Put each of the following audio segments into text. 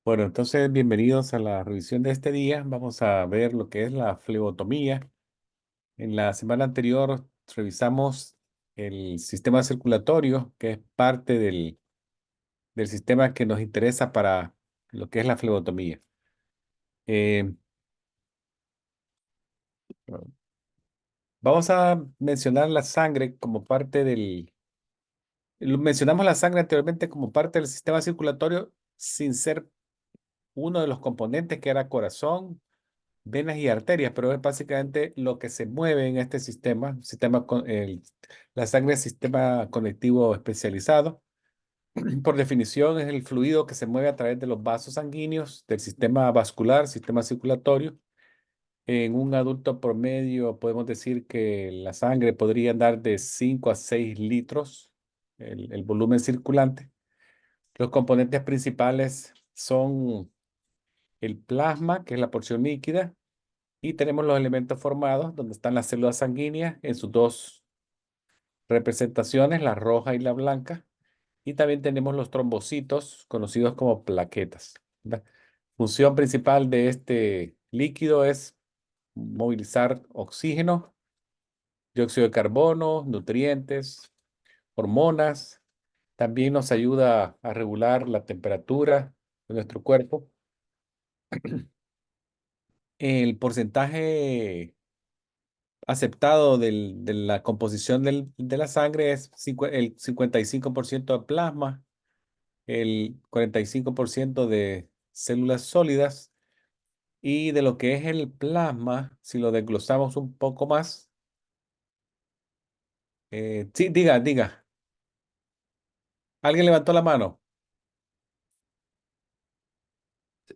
Bueno, entonces bienvenidos a la revisión de este día. Vamos a ver lo que es la flebotomía. En la semana anterior revisamos el sistema circulatorio, que es parte del sistema que nos interesa para lo que es la flebotomía. Eh, Vamos a mencionar la sangre como parte mencionamos la sangre anteriormente como parte del sistema circulatorio sin ser uno de los componentes que era corazón, venas y arterias, pero es básicamente lo que se mueve en este la sangre es sistema conectivo especializado. Por definición, es el fluido que se mueve a través de los vasos sanguíneos, del sistema vascular, sistema circulatorio. En un adulto promedio podemos decir que la sangre podría andar de 5 a 6 litros, el volumen circulante. Los componentes principales son el plasma, que es la porción líquida, y tenemos los elementos formados, donde están las células sanguíneas en sus dos representaciones, la roja y la blanca. Y también tenemos los trombocitos, conocidos como plaquetas. La función principal de este líquido es movilizar oxígeno, dióxido de carbono, nutrientes, hormonas. También nos ayuda a regular la temperatura de nuestro cuerpo. El porcentaje aceptado de la composición de la sangre es el 55% de plasma, el 45% de células sólidas, y de lo que es el plasma, si lo desglosamos un poco más, sí, diga, ¿alguien levantó la mano?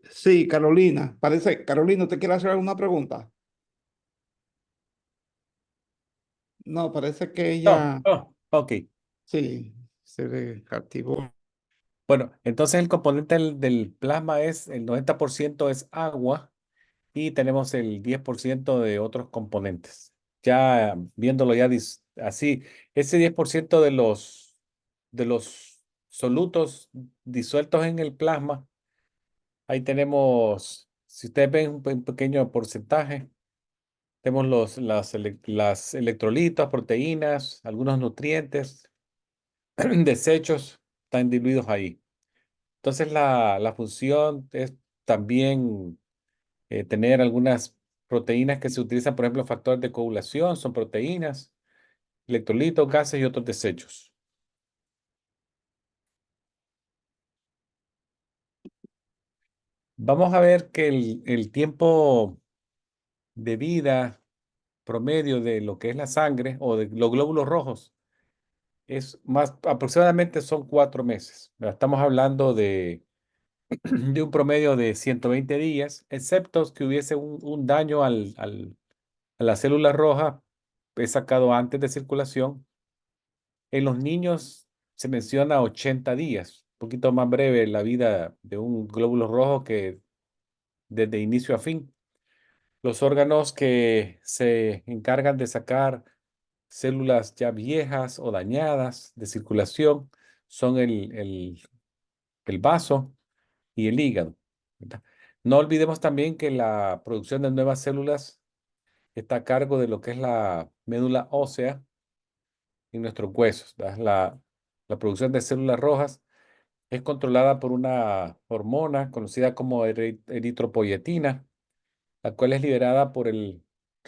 Sí, Carolina. Carolina, ¿te quiere hacer alguna pregunta? No, parece que No, ella, oh, ok. sí, se reactivó. Bueno, entonces el componente del plasma es el 90% es agua y tenemos el 10% de otros componentes. Ya viéndolo ya así, ese 10% de los solutos disueltos en el plasma, ahí tenemos, si ustedes ven un pequeño porcentaje, tenemos las electrolitos, proteínas, algunos nutrientes, desechos, están diluidos ahí. Entonces la función es también tener algunas proteínas que se utilizan, por ejemplo, factores de coagulación, son proteínas, electrolitos, gases y otros desechos. Vamos a ver que el tiempo de vida promedio de lo que es la sangre o de los glóbulos rojos es más, aproximadamente son 4 meses. ¿Verdad? Estamos hablando de un promedio de 120 días, excepto que hubiese un daño a la célula roja, es sacado antes de circulación. En los niños se menciona 80 días, un poquito más breve la vida de un glóbulo rojo que desde inicio a fin. Los órganos que se encargan de sacar células ya viejas o dañadas de circulación son el vaso y el hígado, ¿verdad? No olvidemos también que la producción de nuevas células está a cargo de lo que es la médula ósea en nuestros huesos, ¿verdad? La producción de células rojas es controlada por una hormona conocida como eritropoyetina, la cual es liberada por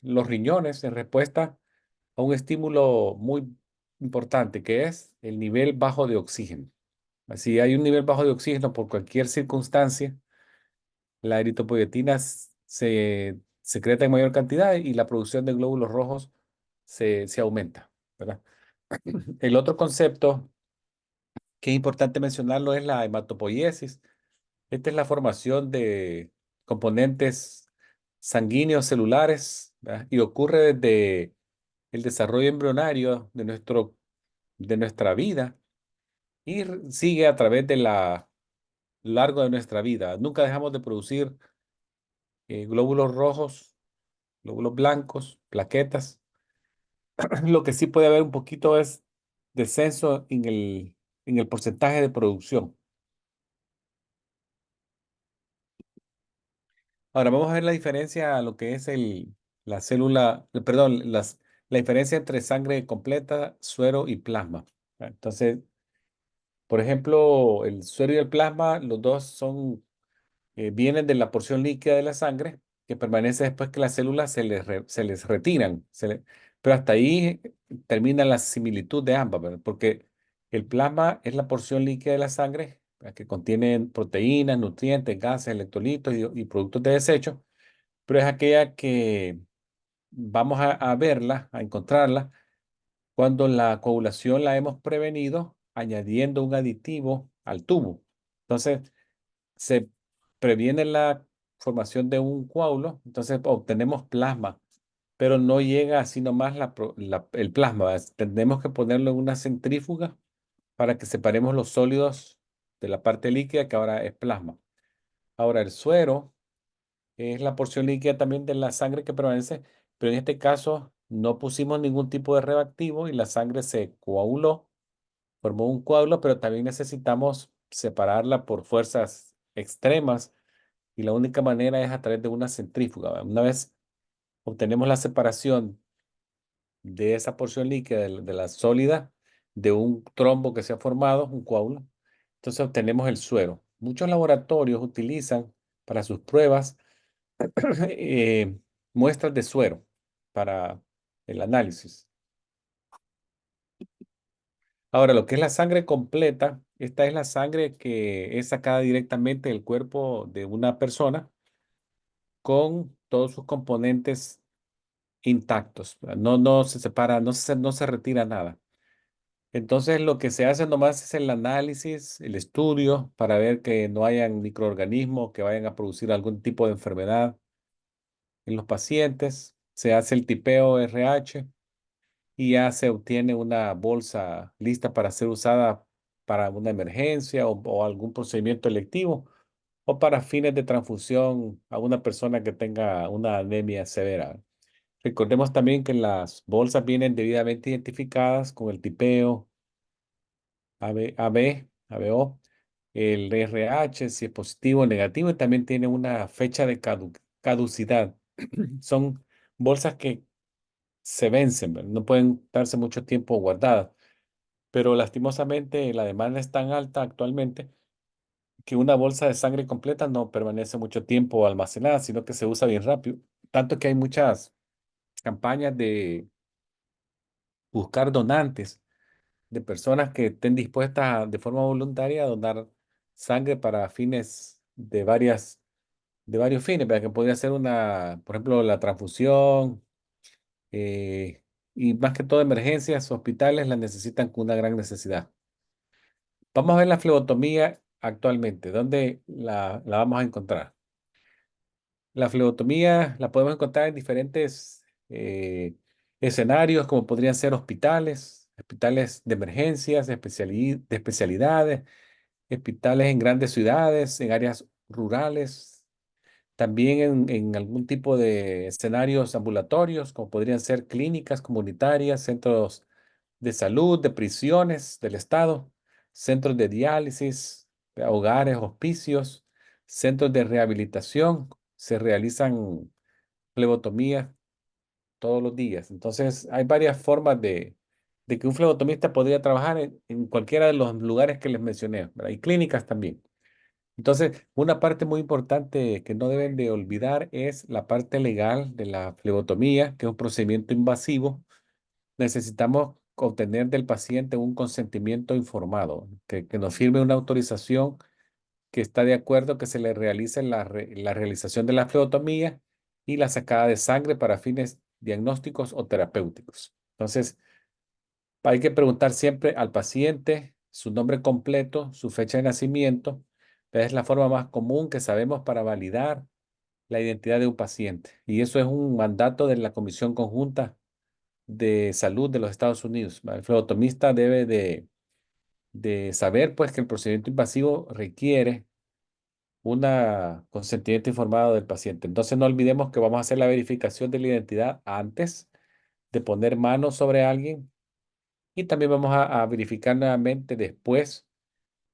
los riñones en respuesta a un estímulo muy importante, que es el nivel bajo de oxígeno. Si hay un nivel bajo de oxígeno por cualquier circunstancia, la eritropoyetina se secreta en mayor cantidad y la producción de glóbulos rojos se aumenta, ¿verdad? El otro concepto que es importante mencionarlo es la hematopoiesis. Esta es la formación de componentes sanguíneos celulares, ¿verdad? Y ocurre desde el desarrollo embrionario de nuestra vida y sigue a través de largo de nuestra vida. Nunca dejamos de producir glóbulos rojos, glóbulos blancos, plaquetas. Lo que sí puede haber un poquito es descenso en el porcentaje de producción. Ahora vamos a ver la diferencia a lo que es la célula, perdón, la diferencia entre sangre completa, suero y plasma. Entonces, por ejemplo, el suero y el plasma, los dos vienen de la porción líquida de la sangre que permanece después que las células se les retiran. Pero hasta ahí termina la similitud de ambas, ¿verdad? Porque el plasma es la porción líquida de la sangre que contiene proteínas, nutrientes, gases, electrolitos y productos de desecho, pero es aquella que vamos a verla, a encontrarla, cuando la coagulación la hemos prevenido añadiendo un aditivo al tubo. Entonces, se previene la formación de un coágulo, entonces obtenemos plasma, pero no llega así nomás el plasma. Tenemos que ponerlo en una centrífuga para que separemos los sólidos de la parte líquida que ahora es plasma. Ahora, el suero es la porción líquida también de la sangre que permanece, pero en este caso no pusimos ningún tipo de reactivo y la sangre se coaguló, formó un coágulo, pero también necesitamos separarla por fuerzas extremas y la única manera es a través de una centrífuga. ¿Va? Una vez obtenemos la separación de esa porción líquida de la sólida de un trombo que se ha formado, un coágulo, entonces obtenemos el suero. Muchos laboratorios utilizan para sus pruebas eh, muestras de suero para el análisis. Ahora, lo que es la sangre completa, esta es la sangre que es sacada directamente del cuerpo de una persona con todos sus componentes intactos. No, no se separa, no se retira nada. Entonces, lo que se hace nomás es el análisis, el estudio para ver que no hayan microorganismos que vayan a producir algún tipo de enfermedad en los pacientes. Se hace el tipeo RH y ya se obtiene una bolsa lista para ser usada para una emergencia o algún procedimiento electivo o para fines de transfusión a una persona que tenga una anemia severa. Recordemos también que las bolsas vienen debidamente identificadas con el tipeo ABO, el RH, si es positivo o negativo, y también tiene una fecha de caducidad. Son bolsas que se vencen, ¿verdad? No pueden darse mucho tiempo guardadas, pero lastimosamente la demanda es tan alta actualmente que una bolsa de sangre completa no permanece mucho tiempo almacenada, sino que se usa bien rápido. Tanto que hay muchas campañas de buscar donantes, de personas que estén dispuestas de forma voluntaria a donar sangre para fines de varios fines, para que podría ser por ejemplo, la transfusión, eh, y más que todo emergencias, hospitales la necesitan con una gran necesidad. Vamos a ver la flebotomía actualmente. ¿Dónde la vamos a encontrar? La flebotomía la podemos encontrar en diferentes escenarios, como podrían ser hospitales, hospitales de emergencias, de especialidades, hospitales en grandes ciudades, en áreas rurales, también en algún tipo de escenarios ambulatorios, como podrían ser clínicas comunitarias, centros de salud, de prisiones del Estado, centros de diálisis, hogares, hospicios, centros de rehabilitación. Se realizan flebotomías todos los días. Entonces, hay varias formas de que un flebotomista podría trabajar en cualquiera de los lugares que les mencioné, ¿verdad? Y clínicas también. Entonces, una parte muy importante que no deben de olvidar es la parte legal de la flebotomía, que es un procedimiento invasivo. Necesitamos obtener del paciente un consentimiento informado, que nos firme una autorización que está de acuerdo que se le realice la realización de la flebotomía y la sacada de sangre para fines diagnósticos o terapéuticos. Entonces, hay que preguntar siempre al paciente su nombre completo, su fecha de nacimiento. Es la forma más común que sabemos para validar la identidad de un paciente. Y eso es un mandato de la Comisión Conjunta de Salud de los Estados Unidos. El flebotomista debe de saber pues que el procedimiento invasivo requiere un consentimiento informado del paciente. Entonces no olvidemos que vamos a hacer la verificación de la identidad antes de poner manos sobre alguien y también vamos a verificar nuevamente después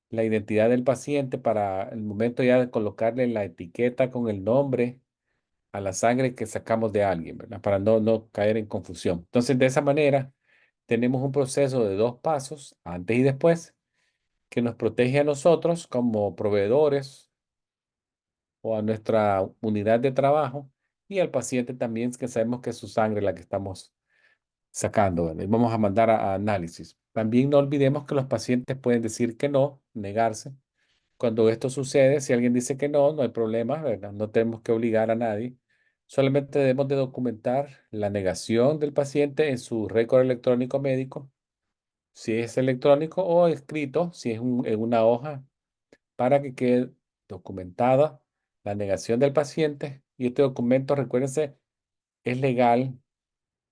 la identidad del paciente para el momento ya de colocarle la etiqueta con el nombre a la sangre que sacamos de alguien, ¿verdad? Para no caer en confusión. Entonces, de esa manera, tenemos un proceso de dos pasos, antes y después, que nos protege a nosotros como proveedores o a nuestra unidad de trabajo y al paciente también, que sabemos que es su sangre la que estamos sacando, ¿verdad? Y vamos a mandar a análisis. También no olvidemos que los pacientes pueden decir que no, negarse. Cuando esto sucede, si alguien dice que no, no hay problema, ¿verdad? No tenemos que obligar a nadie. Solamente debemos de documentar la negación del paciente en su récord electrónico médico, si es electrónico o escrito, si es en una hoja, para que quede documentada la negación del paciente. Y este documento, recuérdense, es legal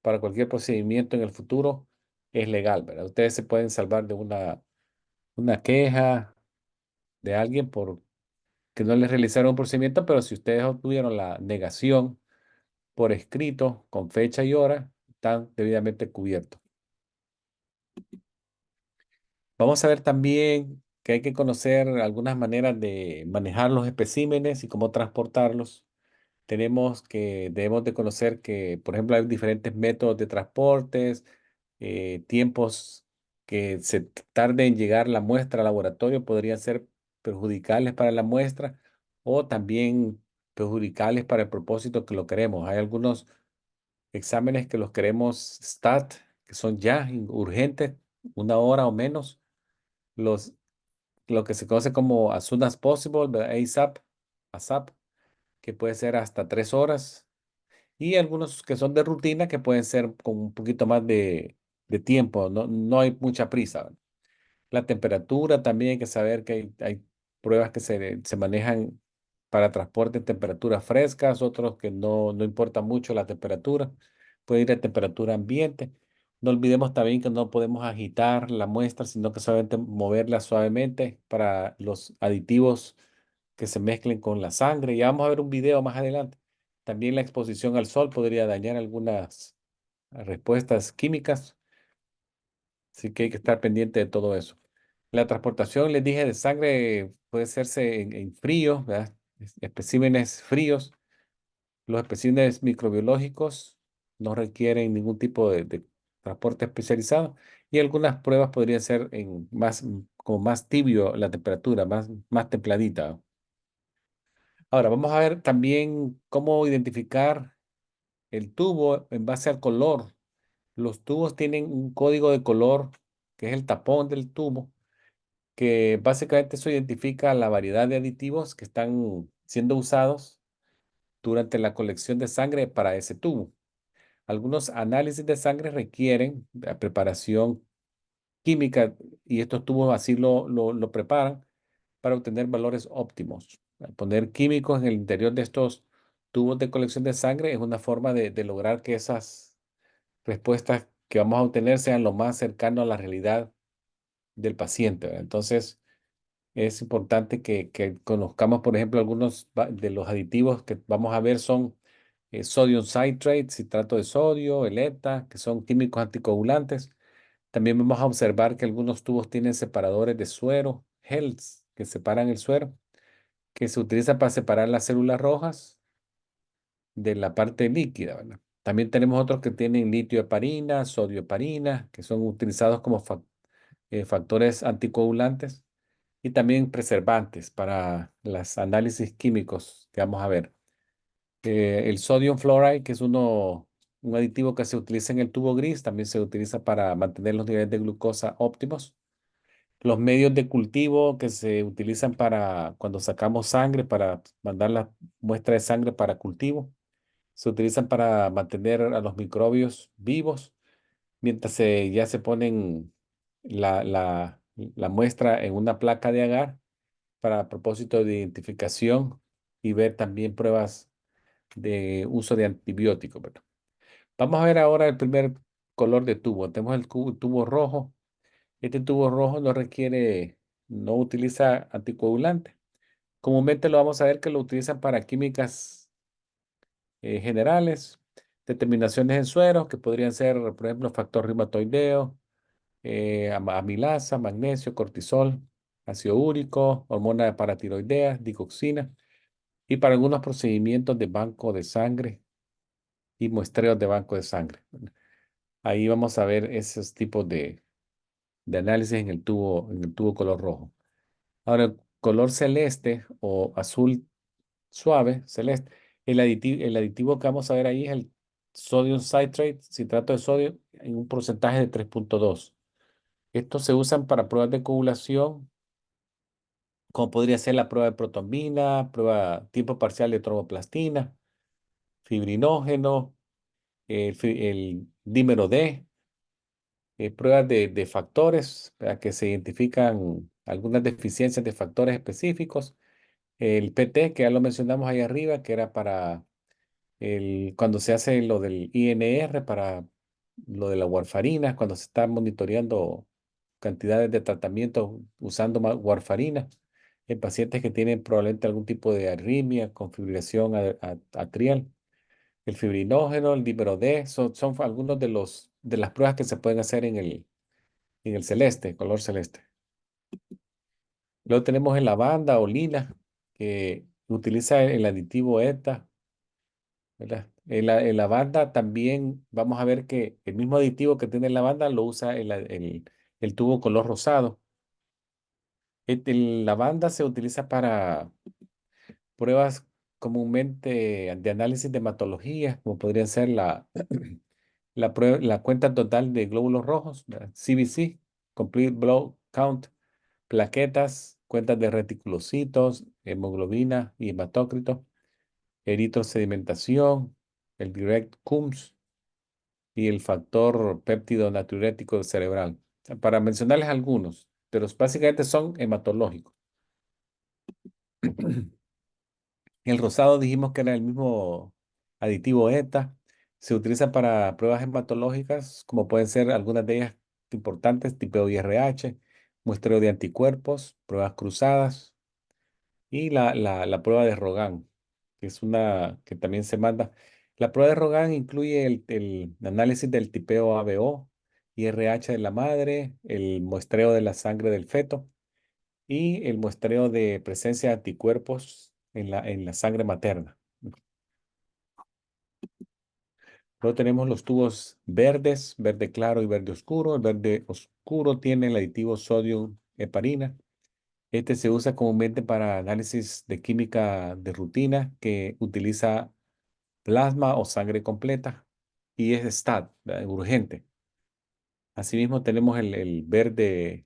para cualquier procedimiento en el futuro, es legal, ¿verdad? Ustedes se pueden salvar de una queja de alguien por que no les realizaron un procedimiento, pero si ustedes obtuvieron la negación por escrito, con fecha y hora, están debidamente cubiertos. Vamos a ver también que hay que conocer algunas maneras de manejar los especímenes y cómo transportarlos. Debemos de conocer que, por ejemplo, hay diferentes métodos de transportes, tiempos que se tarde en llegar la muestra al laboratorio podrían ser perjudiciales para la muestra o también perjudiciales para el propósito que lo queremos. Hay algunos exámenes que los queremos STAT, que son ya urgentes, una hora o menos. Los, lo que se conoce como as soon as possible, ¿verdad? ASAP, que puede ser hasta 3 horas. Y algunos que son de rutina que pueden ser con un poquito más de tiempo, no hay mucha prisa, ¿verdad? La temperatura también hay que saber que hay pruebas que se manejan para transporte en temperaturas frescas, otros que no importa mucho la temperatura, puede ir a temperatura ambiente. No olvidemos también que no podemos agitar la muestra, sino que solamente moverla suavemente para los aditivos que se mezclen con la sangre. Ya vamos a ver un video más adelante. También la exposición al sol podría dañar algunas respuestas químicas, así que hay que estar pendiente de todo eso. La transportación, les dije, de sangre puede hacerse en frío, ¿verdad? Especímenes fríos. Los especímenes microbiológicos no requieren ningún tipo de transporte especializado y algunas pruebas podrían ser como más tibio la temperatura, más templadita. Ahora, vamos a ver también cómo identificar el tubo en base al color. Los tubos tienen un código de color que es el tapón del tubo, que básicamente eso identifica la variedad de aditivos que están siendo usados durante la colección de sangre para ese tubo. Algunos análisis de sangre requieren la preparación química y estos tubos así lo preparan para obtener valores óptimos. Poner químicos en el interior de estos tubos de colección de sangre es una forma de lograr que esas respuestas que vamos a obtener sean lo más cercano a la realidad del paciente, ¿verdad? Entonces, es importante que conozcamos, por ejemplo, algunos de los aditivos que vamos a ver son sodium citrate, citrato de sodio, eleta, que son químicos anticoagulantes. También vamos a observar que algunos tubos tienen separadores de suero, HELS, que separan el suero, que se utiliza para separar las células rojas de la parte líquida, ¿verdad? También tenemos otros que tienen litio heparina, sodio heparina, que son utilizados como factores anticoagulantes y también preservantes para los análisis químicos que vamos a ver. El sodium fluoride, que es un aditivo que se utiliza en el tubo gris, también se utiliza para mantener los niveles de glucosa óptimos. Los medios de cultivo que se utilizan para cuando sacamos sangre, para mandar la muestra de sangre para cultivo, se utilizan para mantener a los microbios vivos, mientras ya se ponen la muestra en una placa de agar para propósito de identificación y ver también pruebas de uso de antibióticos, ¿verdad? Vamos a ver ahora el primer color de tubo. Tenemos el tubo rojo. Este tubo rojo no utiliza anticoagulante. Comúnmente lo vamos a ver que lo utilizan para químicas generales, determinaciones en sueros que podrían ser, por ejemplo, factor reumatoideo, amilasa, magnesio, cortisol, ácido úrico, hormona paratiroidea, digoxina. y para algunos procedimientos de banco de sangre y muestreos de banco de sangre. Ahí vamos a ver esos tipos de análisis en el tubo color rojo. Ahora, el color celeste o azul suave, celeste, el aditivo que vamos a ver ahí es el sodium citrate, citrato de sodio, en un porcentaje de 3,2. Estos se usan para pruebas de coagulación, como podría ser la prueba de protonina, prueba tiempo parcial de tromboplastina, fibrinógeno, el dímero D, pruebas de factores para que se identifican algunas deficiencias de factores específicos. El PT, que ya lo mencionamos ahí arriba, que era para cuando se hace lo del INR, para lo de la warfarina, cuando se está monitoreando cantidades de tratamiento usando warfarina en pacientes que tienen probablemente algún tipo de arritmia con fibrilación atrial. El fibrinógeno, el dímero D, son algunos de las pruebas que se pueden hacer en el celeste, color celeste. Luego tenemos el lavanda o lila, que utiliza el aditivo ETA, ¿verdad? En la banda también vamos a ver que el mismo aditivo que tiene la banda lo usa el tubo color rosado. La banda se utiliza para pruebas comúnmente de análisis de hematología, como podrían ser la cuenta total de glóbulos rojos, ¿verdad? CBC, Complete Blood Count, plaquetas, cuentas de reticulocitos, hemoglobina y hematócrito, eritrosedimentación, el Direct CUMS y el factor péptido natriurético cerebral. O sea, para mencionarles algunos, pero básicamente son hematológicos. El rosado dijimos que era el mismo aditivo ETA. Se utiliza para pruebas hematológicas, como pueden ser algunas de ellas importantes, tipo IRH, muestreo de anticuerpos, pruebas cruzadas y la prueba de Rogan, que es una que también se manda. La prueba de Rogan incluye el análisis del tipeo ABO, IRH de la madre, el muestreo de la sangre del feto y el muestreo de presencia de anticuerpos en la sangre materna. Luego tenemos los tubos verdes, verde claro y verde oscuro. El verde oscuro tiene el aditivo sodio heparina. Este se usa comúnmente para análisis de química de rutina que utiliza plasma o sangre completa y es STAT, ¿verdad? Urgente. Asimismo tenemos el verde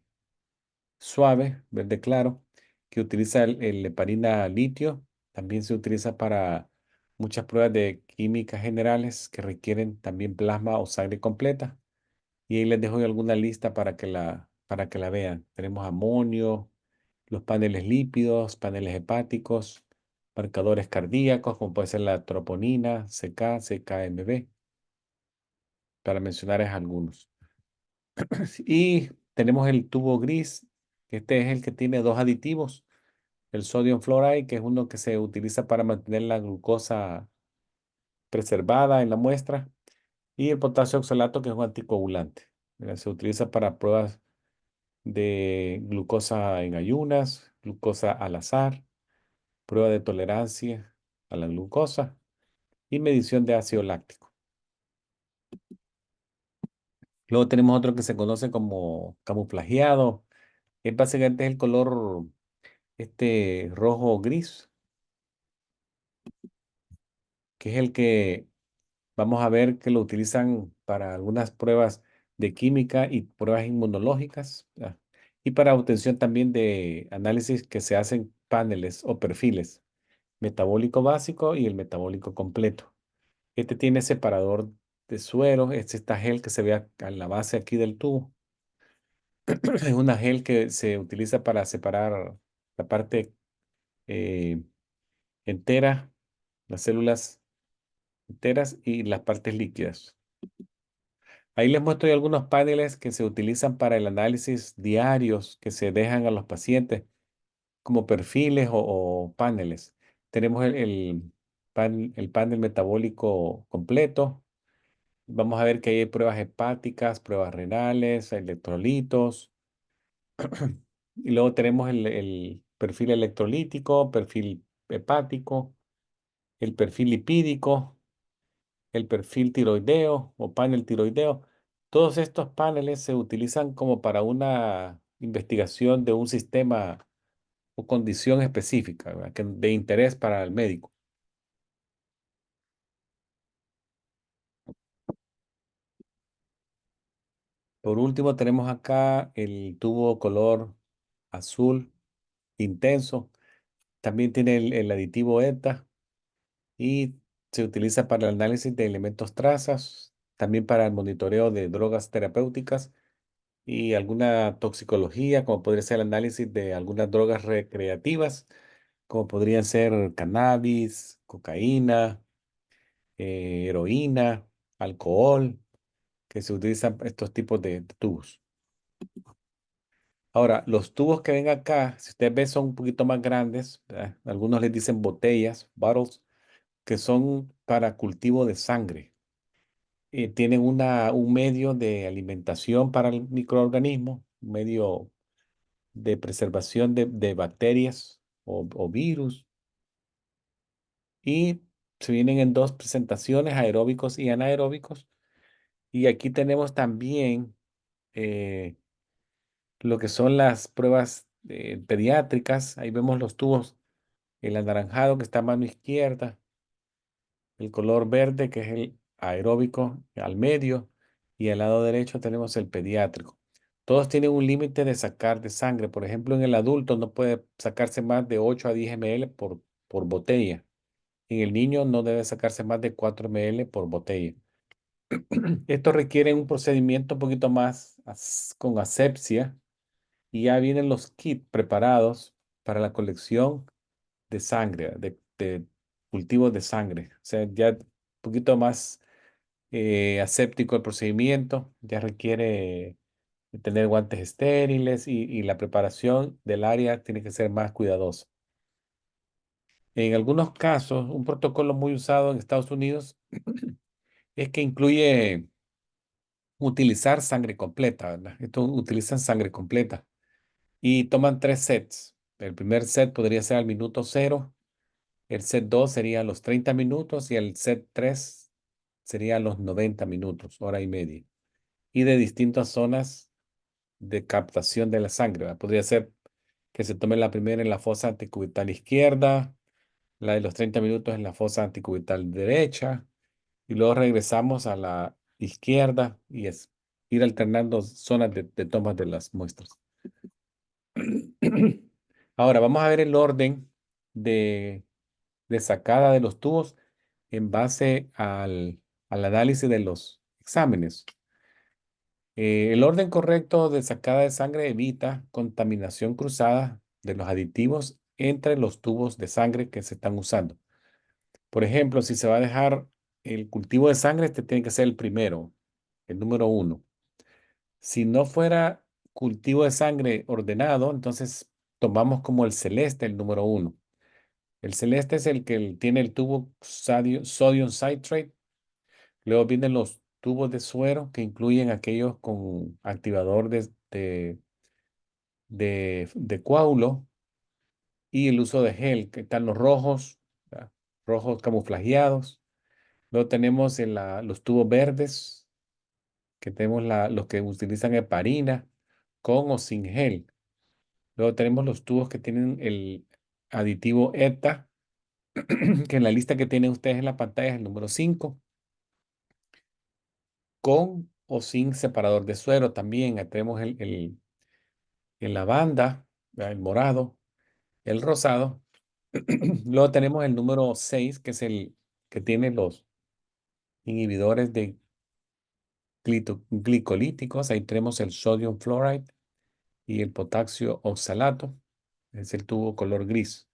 suave, verde claro, que utiliza el heparina litio. También se utiliza para muchas pruebas de química generales que requieren también plasma o sangre completa. Y ahí les dejo alguna lista para que la vean. Tenemos amonio, los paneles lípidos, paneles hepáticos, marcadores cardíacos, como puede ser la troponina, CK, CKMB, para mencionarles algunos. Y tenemos el tubo gris, que este es el que tiene dos aditivos. El sodium fluoride, que es uno que se utiliza para mantener la glucosa preservada en la muestra, y el potasio oxalato, que es un anticoagulante. Se utiliza para pruebas de glucosa en ayunas, glucosa al azar, prueba de tolerancia a la glucosa y medición de ácido láctico. Luego tenemos otro que se conoce como camuflajeado. Es básicamente el color rojo gris, que es el que vamos a ver que lo utilizan para algunas pruebas de química y pruebas inmunológicas, ¿verdad? Y para obtención también de análisis que se hacen paneles o perfiles, metabólico básico y el metabólico completo. Este tiene separador de suero, es esta gel que se ve a la base aquí del tubo. Es una gel que se utiliza para separar la parte eh, entera, las células enteras y las partes líquidas. Ahí les muestro algunos paneles que se utilizan para el análisis diarios que se dejan a los pacientes como perfiles o paneles. Tenemos el panel metabólico completo. Vamos a ver que hay pruebas hepáticas, pruebas renales, electrolitos. Y luego tenemos el perfil electrolítico, perfil hepático, el perfil lipídico, el perfil tiroideo o panel tiroideo. Todos estos paneles se utilizan como para una investigación de un sistema o condición específica, ¿verdad? De interés para el médico. Por último, tenemos acá el tubo color azul intenso. También tiene el aditivo ETA y se utiliza para el análisis de elementos trazas, también para el monitoreo de drogas terapéuticas y alguna toxicología, como podría ser el análisis de algunas drogas recreativas, como podrían ser cannabis, cocaína, heroína, alcohol, que se utilizan estos tipos de tubos. Ahora, los tubos que ven acá, si ustedes ven, son un poquito más grandes, ¿verdad? Algunos les dicen botellas, bottles, que son para cultivo de sangre. Tienen un medio de alimentación para el microorganismo, un medio de preservación de bacterias o virus, y se vienen en dos presentaciones, aeróbicos y anaeróbicos. Y aquí tenemos también eh, lo que son las pruebas pediátricas. Ahí vemos los tubos, el anaranjado que está a mano izquierda, el color verde que es el aeróbico al medio y al lado derecho tenemos el pediátrico. Todos tienen un límite de sacar de sangre. Por ejemplo, en el adulto no puede sacarse más de 8 a 10 ml por botella. En el niño no debe sacarse más de 4 ml por botella. Esto requiere un procedimiento un poquito más con asepsia y ya vienen los kits preparados para la colección de sangre, de cultivos de sangre. O sea, ya un poquito más aséptico el procedimiento, ya requiere tener guantes estériles y la preparación del área tiene que ser más cuidadosa. En algunos casos, un protocolo muy usado en Estados Unidos es que incluye utilizar sangre completa, ¿verdad? Estos utilizan sangre completa y toman 3 sets. El primer set podría ser al minuto cero, el set 2 sería a los 30 minutos y el set 3 sería a los 90 minutos, hora y media. Y de distintas zonas de captación de la sangre, ¿verdad? Podría ser que se tome la primera en la fosa anticubital izquierda, la de los 30 minutos en la fosa anticubital derecha, y luego regresamos a la izquierda y es ir alternando zonas de tomas de las muestras. Ahora vamos a ver el orden de, de sacada de los tubos en base al análisis de los exámenes. El orden correcto de sacada de sangre evita contaminación cruzada de los aditivos entre los tubos de sangre que se están usando. Por ejemplo, si se va a dejar el cultivo de sangre, este tiene que ser el primero, el número 1. Si no fuera cultivo de sangre ordenado, entonces tomamos como el celeste, el número 1. El celeste es el que tiene el tubo sodium citrate. Luego vienen los tubos de suero que incluyen aquellos con activador de coágulo y el uso de gel, que están los rojos, ¿verdad? Rojos camuflajeados. Luego tenemos los tubos verdes, que tenemos los que utilizan heparina con o sin gel. Luego tenemos los tubos que tienen el aditivo ETA, que en la lista que tienen ustedes en la pantalla es el número 5, con o sin separador de suero también. Ahí tenemos el lavanda, ¿verdad? El morado, el rosado. Luego tenemos el número 6 que es el que tiene los inhibidores de glicolíticos. Ahí tenemos el sodium fluoride y el potasio oxalato. Es el tubo color gris.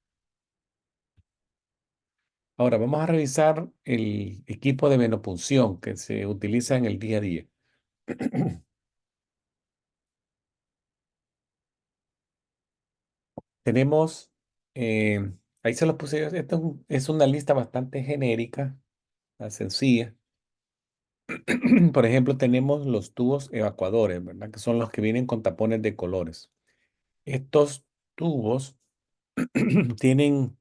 Ahora vamos a revisar el equipo de venopunción que se utiliza en el día a día. Tenemos, ahí se los puse yo, esto es una lista bastante genérica, sencilla. Por ejemplo, tenemos los tubos evacuadores, ¿verdad? Que son los que vienen con tapones de colores. Estos tubos tienen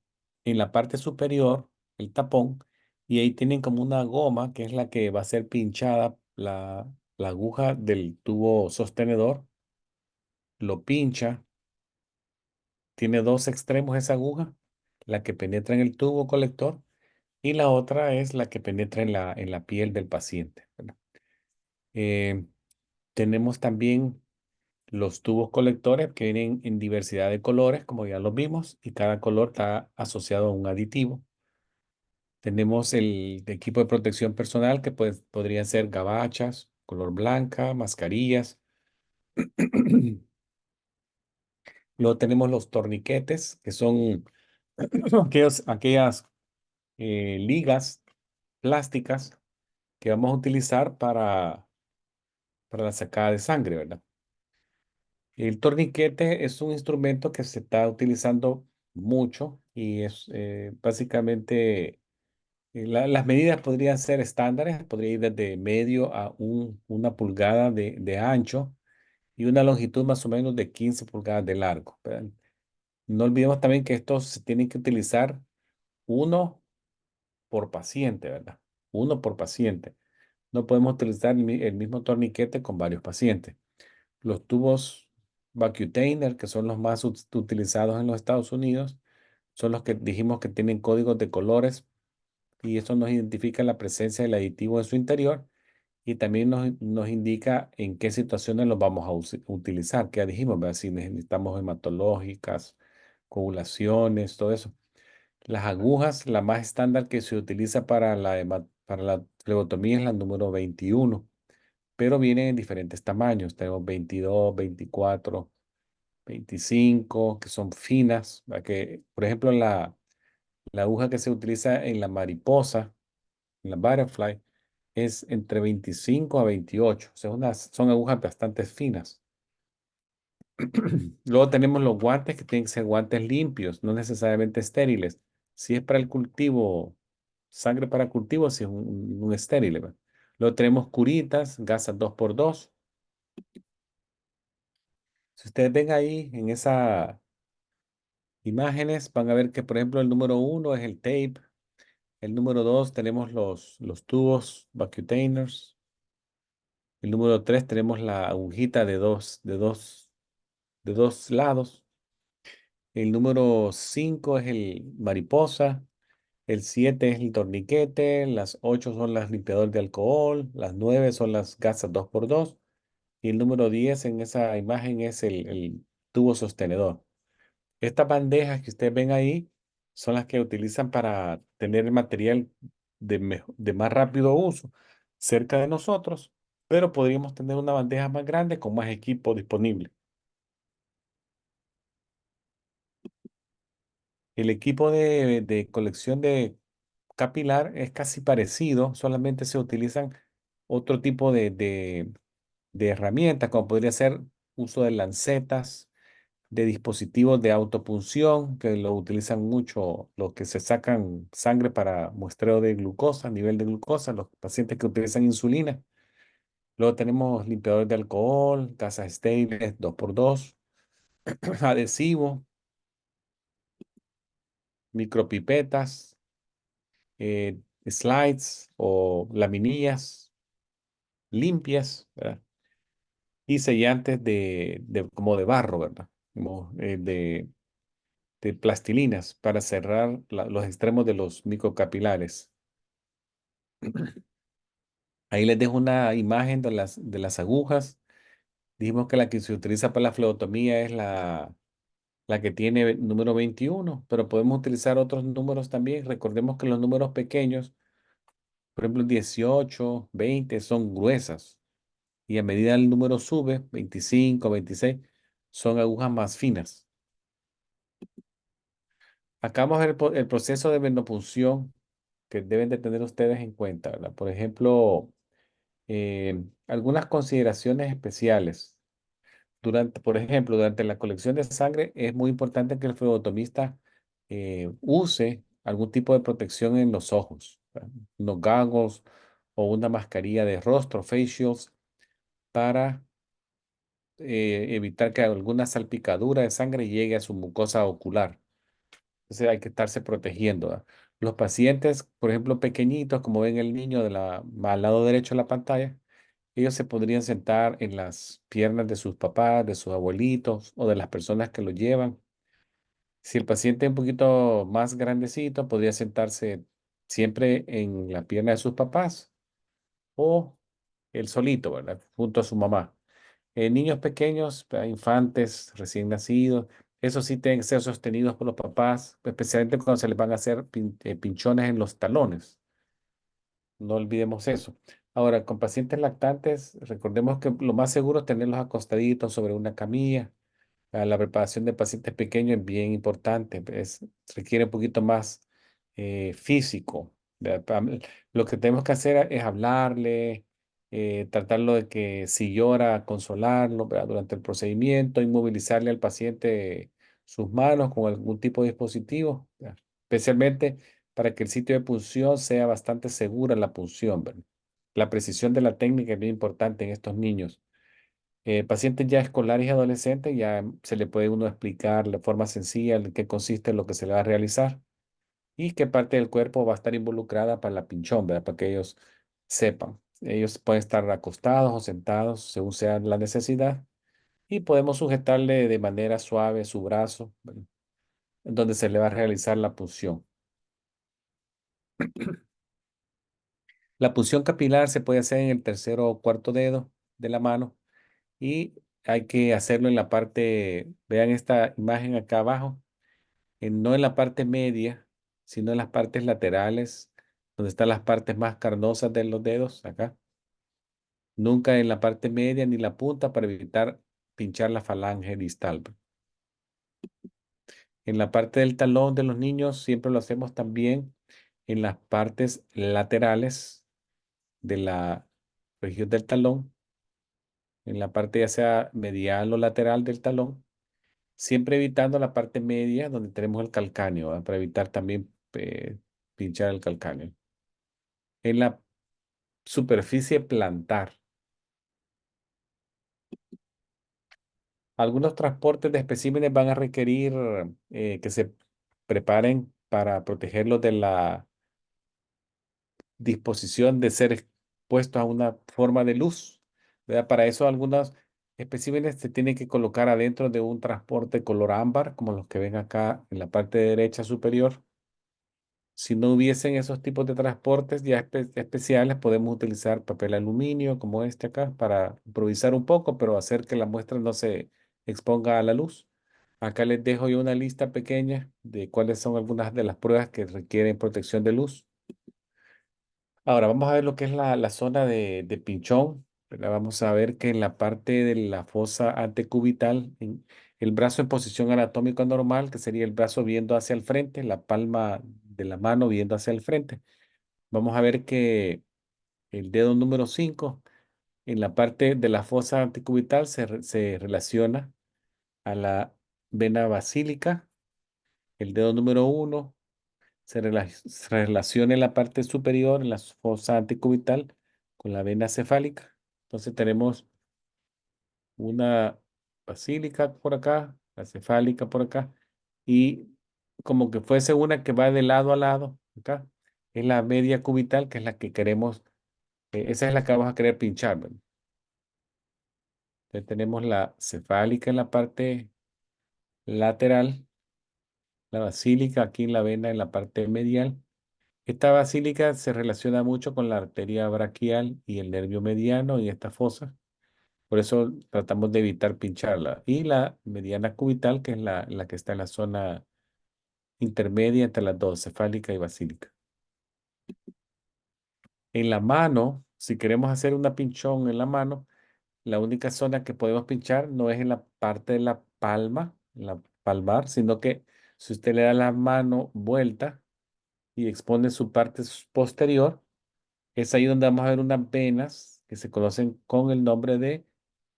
en la parte superior, el tapón, y ahí tienen como una goma que es la que va a ser pinchada la aguja del tubo sostenedor, lo pincha, tiene dos extremos esa aguja, la que penetra en el tubo colector y la otra es la que penetra en la piel del paciente, ¿verdad? Eh, tenemos también los tubos colectores que vienen en diversidad de colores, como ya los vimos, y cada color está asociado a un aditivo. Tenemos el equipo de protección personal que pues, podrían ser gabachas, color blanca, mascarillas. Luego tenemos los torniquetes, que son aquellas ligas plásticas que vamos a utilizar para la sacada de sangre, ¿verdad? El torniquete es un instrumento que se está utilizando mucho y es básicamente, las medidas podrían ser estándares, podría ir desde medio a una pulgada de ancho y una longitud más o menos de 15 pulgadas de largo, ¿verdad? No olvidemos también que estos se tienen que utilizar uno por paciente, ¿verdad? Uno por paciente. No podemos utilizar el mismo torniquete con varios pacientes. Los tubos Vacutainer, que son los más utilizados en los Estados Unidos, son los que dijimos que tienen códigos de colores y eso nos identifica la presencia del aditivo en su interior y también nos indica en qué situaciones los vamos a utilizar. Que ya dijimos, ¿verdad? Si necesitamos hematológicas, coagulaciones, todo eso. Las agujas, la más estándar que se utiliza para para la flebotomía es la número 21, pero vienen en diferentes tamaños. Tenemos 22, 24, 25, que son finas. ¿Verdad? Que, por ejemplo, la aguja que se utiliza en la mariposa, en la butterfly, es entre 25 a 28. O sea, son agujas bastante finas. Luego tenemos los guantes que tienen que ser guantes limpios, no necesariamente estériles. Si es para el cultivo, sangre para cultivo, si es un estéril, ¿verdad? Luego tenemos curitas, gasas 2x2. Si ustedes ven ahí en esas imágenes, van a ver que, por ejemplo, el número uno es el tape. El número dos tenemos los tubos vacutainers. El número tres tenemos la agujita de dos lados. El número 5 es el mariposa. El 7 es el torniquete. Las 8 son las limpiadores de alcohol. Las 9 son las gasas 2x2. Y el número 10 en esa imagen es el tubo sostenedor. Estas bandejas que ustedes ven ahí son las que utilizan para tener el material de más rápido uso cerca de nosotros, pero podríamos tener una bandeja más grande con más equipo disponible. El equipo de colección de capilar es casi parecido, solamente se utilizan otro tipo de herramientas, como podría ser uso de lancetas, de dispositivos de autopunción, que lo utilizan mucho los que se sacan sangre para muestreo de glucosa, nivel de glucosa, los pacientes que utilizan insulina. Luego tenemos limpiadores de alcohol, gasas estériles 2x2, adhesivo, micropipetas, slides o laminillas limpias, ¿verdad? Y sellantes como de barro, ¿verdad? Como de plastilinas para cerrar los extremos de los microcapilares. Ahí les dejo una imagen de las agujas. Dijimos que la que se utiliza para la flebotomía es la que tiene número 21, pero podemos utilizar otros números también. Recordemos que los números pequeños, por ejemplo, 18, 20, son gruesas. Y a medida el número sube, 25, 26, son agujas más finas. Acá vamos a ver el proceso de venopunción que deben de tener ustedes en cuenta, ¿verdad? Por ejemplo, algunas consideraciones especiales. Por ejemplo, durante la colección de sangre es muy importante que el flebotomista use algún tipo de protección en los ojos, ¿verdad? Unos goggles o una mascarilla de rostro, face shields, para evitar que alguna salpicadura de sangre llegue a su mucosa ocular. Entonces hay que estarse protegiendo, ¿verdad? Los pacientes, por ejemplo, pequeñitos, como ven el niño al lado derecho de la pantalla, ellos se podrían sentar en las piernas de sus papás, de sus abuelitos o de las personas que lo llevan. Si el paciente es un poquito más grandecito, podría sentarse siempre en la pierna de sus papás o él solito, ¿verdad? Junto a su mamá. Niños pequeños, infantes, recién nacidos, eso sí tienen que ser sostenidos por los papás, especialmente cuando se les van a hacer pinchones en los talones. No olvidemos eso. Ahora, con pacientes lactantes, recordemos que lo más seguro es tenerlos acostaditos sobre una camilla. La preparación de pacientes pequeños es bien importante, requiere un poquito más físico. ¿Verdad? Lo que tenemos que hacer es hablarle, tratarlo de que si llora, consolarlo, ¿verdad? Durante el procedimiento, inmovilizarle al paciente sus manos con algún tipo de dispositivo, ¿verdad? Especialmente para que el sitio de punción sea bastante segura la punción, ¿verdad? La precisión de la técnica es bien importante en estos niños. Pacientes ya escolares y adolescentes, ya se le puede uno explicar de forma sencilla en qué consiste lo que se le va a realizar y qué parte del cuerpo va a estar involucrada para la pinchón, ¿verdad? Para que ellos sepan. Ellos pueden estar acostados o sentados según sea la necesidad y podemos sujetarle de manera suave su brazo, ¿verdad? En donde se le va a realizar la punción. La punción capilar se puede hacer en el tercer o cuarto dedo de la mano y hay que hacerlo en la parte, vean esta imagen acá abajo, no en la parte media, sino en las partes laterales, donde están las partes más carnosas de los dedos, acá. Nunca en la parte media ni la punta para evitar pinchar la falange distal. En la parte del talón de los niños siempre lo hacemos también en las partes laterales de la región del talón, en la parte ya sea medial o lateral del talón, siempre evitando la parte media donde tenemos el calcáneo, ¿verdad? Para evitar también pinchar el calcáneo. En la superficie plantar. Algunos transportes de especímenes van a requerir que se preparen para protegerlos de la disposición de ser expuestos a una forma de luz, ¿verdad? Para eso algunos especímenes se tienen que colocar adentro de un transporte color ámbar, como los que ven acá en la parte derecha superior. Si no hubiesen esos tipos de transportes ya especiales, podemos utilizar papel aluminio como este acá para improvisar un poco, pero hacer que la muestra no se exponga a la luz. Acá les dejo yo una lista pequeña de cuáles son algunas de las pruebas que requieren protección de luz. Ahora vamos a ver lo que es la zona de pinchón, ¿verdad? Vamos a ver que en la parte de la fosa antecubital, en el brazo en posición anatómica normal, que sería el brazo viendo hacia el frente, la palma de la mano viendo hacia el frente. Vamos a ver que el dedo número 5 en la parte de la fosa antecubital se relaciona a la vena basílica. El dedo número 1 se relaciona en la parte superior, en la fosa antecubital, con la vena cefálica. Entonces tenemos una basílica por acá, la cefálica por acá, y como que fuese una que va de lado a lado, acá, es la media cubital, que es la que queremos, esa es la que vamos a querer pinchar, ¿verdad? Entonces tenemos la cefálica en la parte lateral, la basílica aquí en la vena en la parte medial. Esta basílica se relaciona mucho con la arteria braquial y el nervio mediano y esta fosa. Por eso tratamos de evitar pincharla. Y la mediana cubital, que es la que está en la zona intermedia entre las dos, cefálica y basílica. En la mano, si queremos hacer una pinchón en la mano, la única zona que podemos pinchar no es en la parte de la palma, en la palmar, sino que si usted le da la mano vuelta y expone su parte posterior, es ahí donde vamos a ver unas venas que se conocen con el nombre de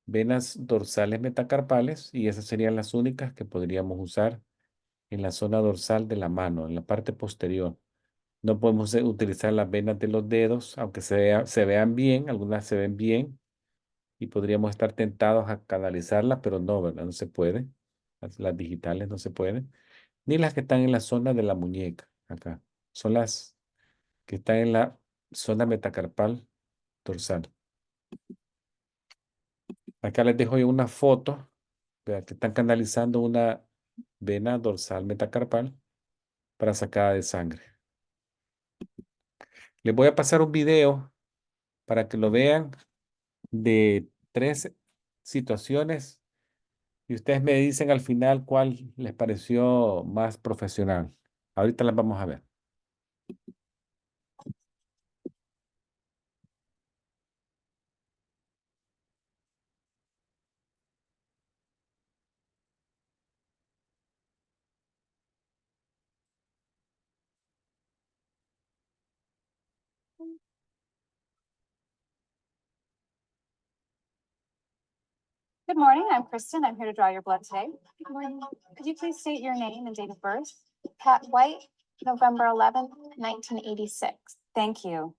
venas dorsales metacarpales y esas serían las únicas que podríamos usar en la zona dorsal de la mano, en la parte posterior. No podemos utilizar las venas de los dedos, aunque se vean bien, algunas se ven bien y podríamos estar tentados a canalizarlas, pero no, ¿verdad? No se puede. Las digitales no se pueden. ni las que están en la zona de la muñeca, acá. Son las que están en la zona metacarpal dorsal. Acá les dejo yo una foto, vea, que están canalizando una vena dorsal metacarpal para sacada de sangre. Les voy a pasar un video para que lo vean de 3 situaciones y ustedes me dicen al final cuál les pareció más profesional. Ahorita las vamos a ver. Good morning, I'm Kristen. I'm here to draw your blood today. Good morning. Could you please state your name and date of birth? Pat White, November 11th, 1986. Thank you.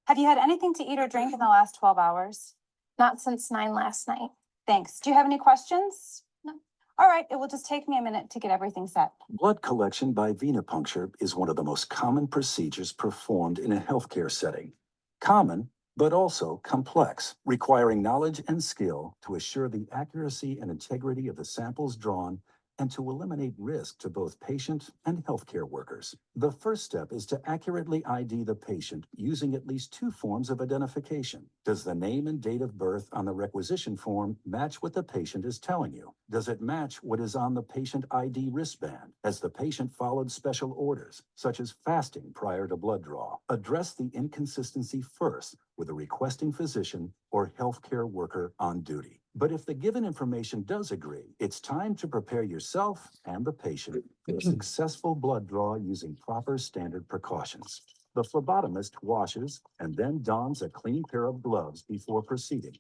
Have you had anything to eat or drink in the last 12 hours? Not since 9 last night. Thanks. Do you have any questions? No. All right, it will just take me a minute to get everything set. Blood collection by venipuncture is one of the most common procedures performed in a healthcare setting. Common, but also complex, requiring knowledge and skill to assure the accuracy and integrity of the samples drawn and to eliminate risk to both patient and healthcare workers. The first step is to accurately ID the patient using at least 2 forms of identification. Does the name and date of birth on the requisition form match what the patient is telling you? Does it match what is on the patient ID wristband? Has the patient followed special orders, such as fasting prior to blood draw? Address the inconsistency first with a requesting physician or healthcare worker on duty. But if the given information does agree, it's time to prepare yourself and the patient for a successful blood draw using proper standard precautions. The phlebotomist washes and then dons a clean pair of gloves before proceeding.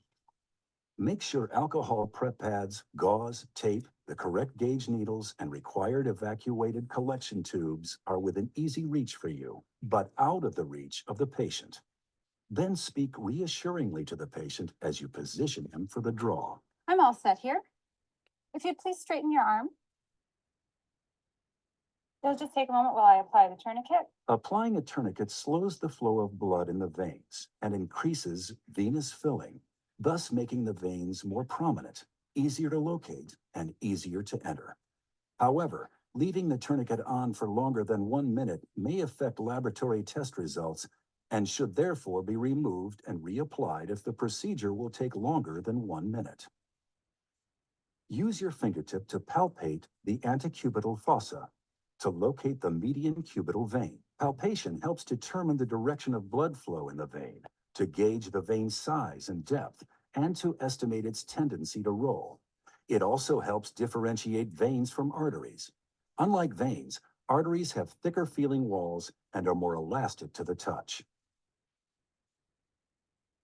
Make sure alcohol prep pads, gauze, tape, the correct gauge needles, and required evacuated collection tubes are within easy reach for you, but out of the reach of the patient. Then speak reassuringly to the patient as you position him for the draw. I'm all set here. If you'd please straighten your arm. It'll just take a moment while I apply the tourniquet. Applying a tourniquet slows the flow of blood in the veins and increases venous filling, thus making the veins more prominent, easier to locate, and easier to enter. However, leaving the tourniquet on for longer than 1 minute may affect laboratory test results and should therefore be removed and reapplied if the procedure will take longer than 1 minute. Use your fingertip to palpate the antecubital fossa to locate the median cubital vein. Palpation helps determine the direction of blood flow in the vein, to gauge the vein size and depth, and to estimate its tendency to roll. It also helps differentiate veins from arteries. Unlike veins, arteries have thicker feeling walls and are more elastic to the touch.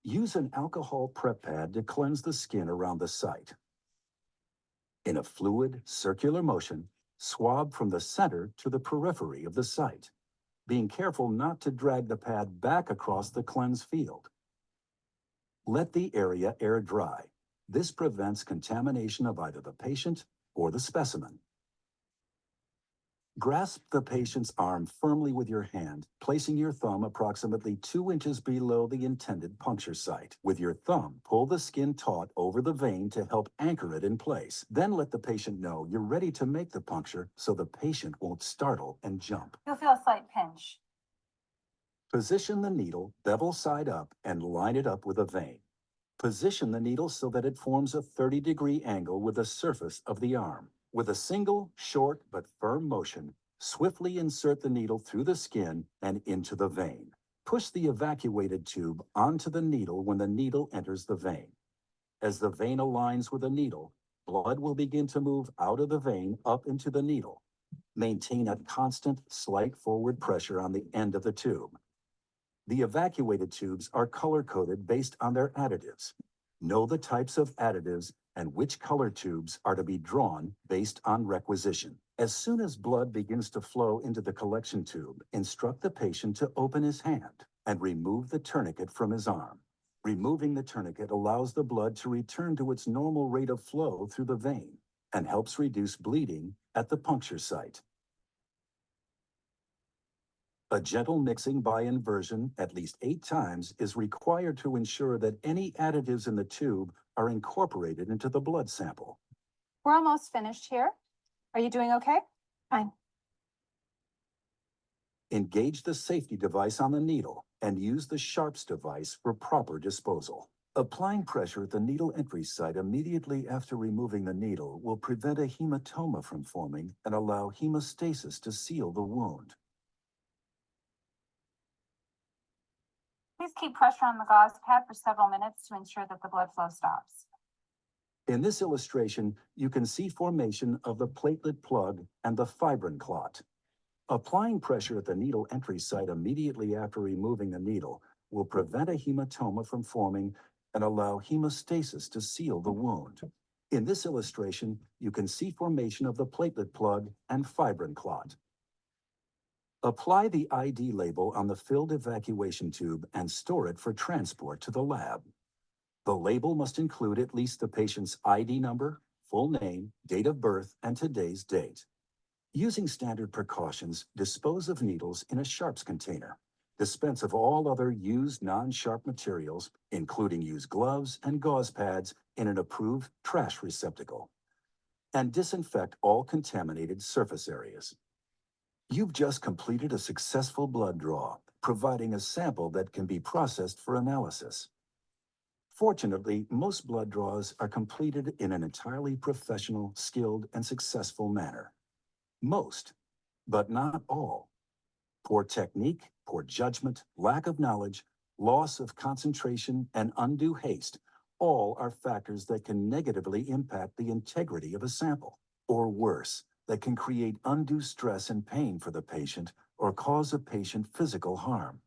Use an alcohol prep pad to cleanse the skin around the site. In a fluid, circular motion, swab from the center to the periphery of the site, being careful not to drag the pad back across the cleansed field. Let the area air dry. This prevents contamination of either the patient or the specimen. Grasp the patient's arm firmly with your hand, placing your thumb approximately 2 inches below the intended puncture site. With your thumb, pull the skin taut over the vein to help anchor it in place. Then let the patient know you're ready to make the puncture so the patient won't startle and jump. You'll feel a slight pinch. Position the needle bevel side up and line it up with a vein. Position the needle so that it forms a 30-degree angle with the surface of the arm. With a single, short but firm motion, swiftly insert the needle through the skin and into the vein. Push the evacuated tube onto the needle when the needle enters the vein. As the vein aligns with the needle, blood will begin to move out of the vein up into the needle. Maintain a constant, slight forward pressure on the end of the tube. The evacuated tubes are color-coded based on their additives. Know the types of additives and which color tubes are to be drawn based on requisition. As soon as blood begins to flow into the collection tube, instruct the patient to open his hand and remove the tourniquet from his arm. Removing the tourniquet allows the blood to return to its normal rate of flow through the vein and helps reduce bleeding at the puncture site. A gentle mixing by inversion at least 8 times is required to ensure that any additives in the tube are incorporated into the blood sample. We're almost finished here. Are you doing okay? Fine. Engage the safety device on the needle and use the Sharps device for proper disposal. Applying pressure at the needle entry site immediately after removing the needle will prevent a hematoma from forming and allow hemostasis to seal the wound. Please keep pressure on the gauze pad for several minutes to ensure that the blood flow stops. In this illustration, you can see formation of the platelet plug and the fibrin clot. Applying pressure at the needle entry site immediately after removing the needle will prevent a hematoma from forming and allow hemostasis to seal the wound. In this illustration, you can see formation of the platelet plug and fibrin clot. Apply the ID label on the filled evacuation tube and store it for transport to the lab. The label must include at least the patient's ID number, full name, date of birth, and today's date. Using standard precautions, dispose of needles in a Sharps container. Dispense of all other used non-sharp materials, including used gloves and gauze pads, in an approved trash receptacle. And disinfect all contaminated surface areas. You've just completed a successful blood draw, providing a sample that can be processed for analysis. Fortunately, most blood draws are completed in an entirely professional, skilled, and successful manner. Most, but not all. Poor technique, poor judgment, lack of knowledge, loss of concentration, and undue haste all are factors that can negatively impact the integrity of a sample, or worse, that can create undue stress and pain for the patient or cause a patient physical harm.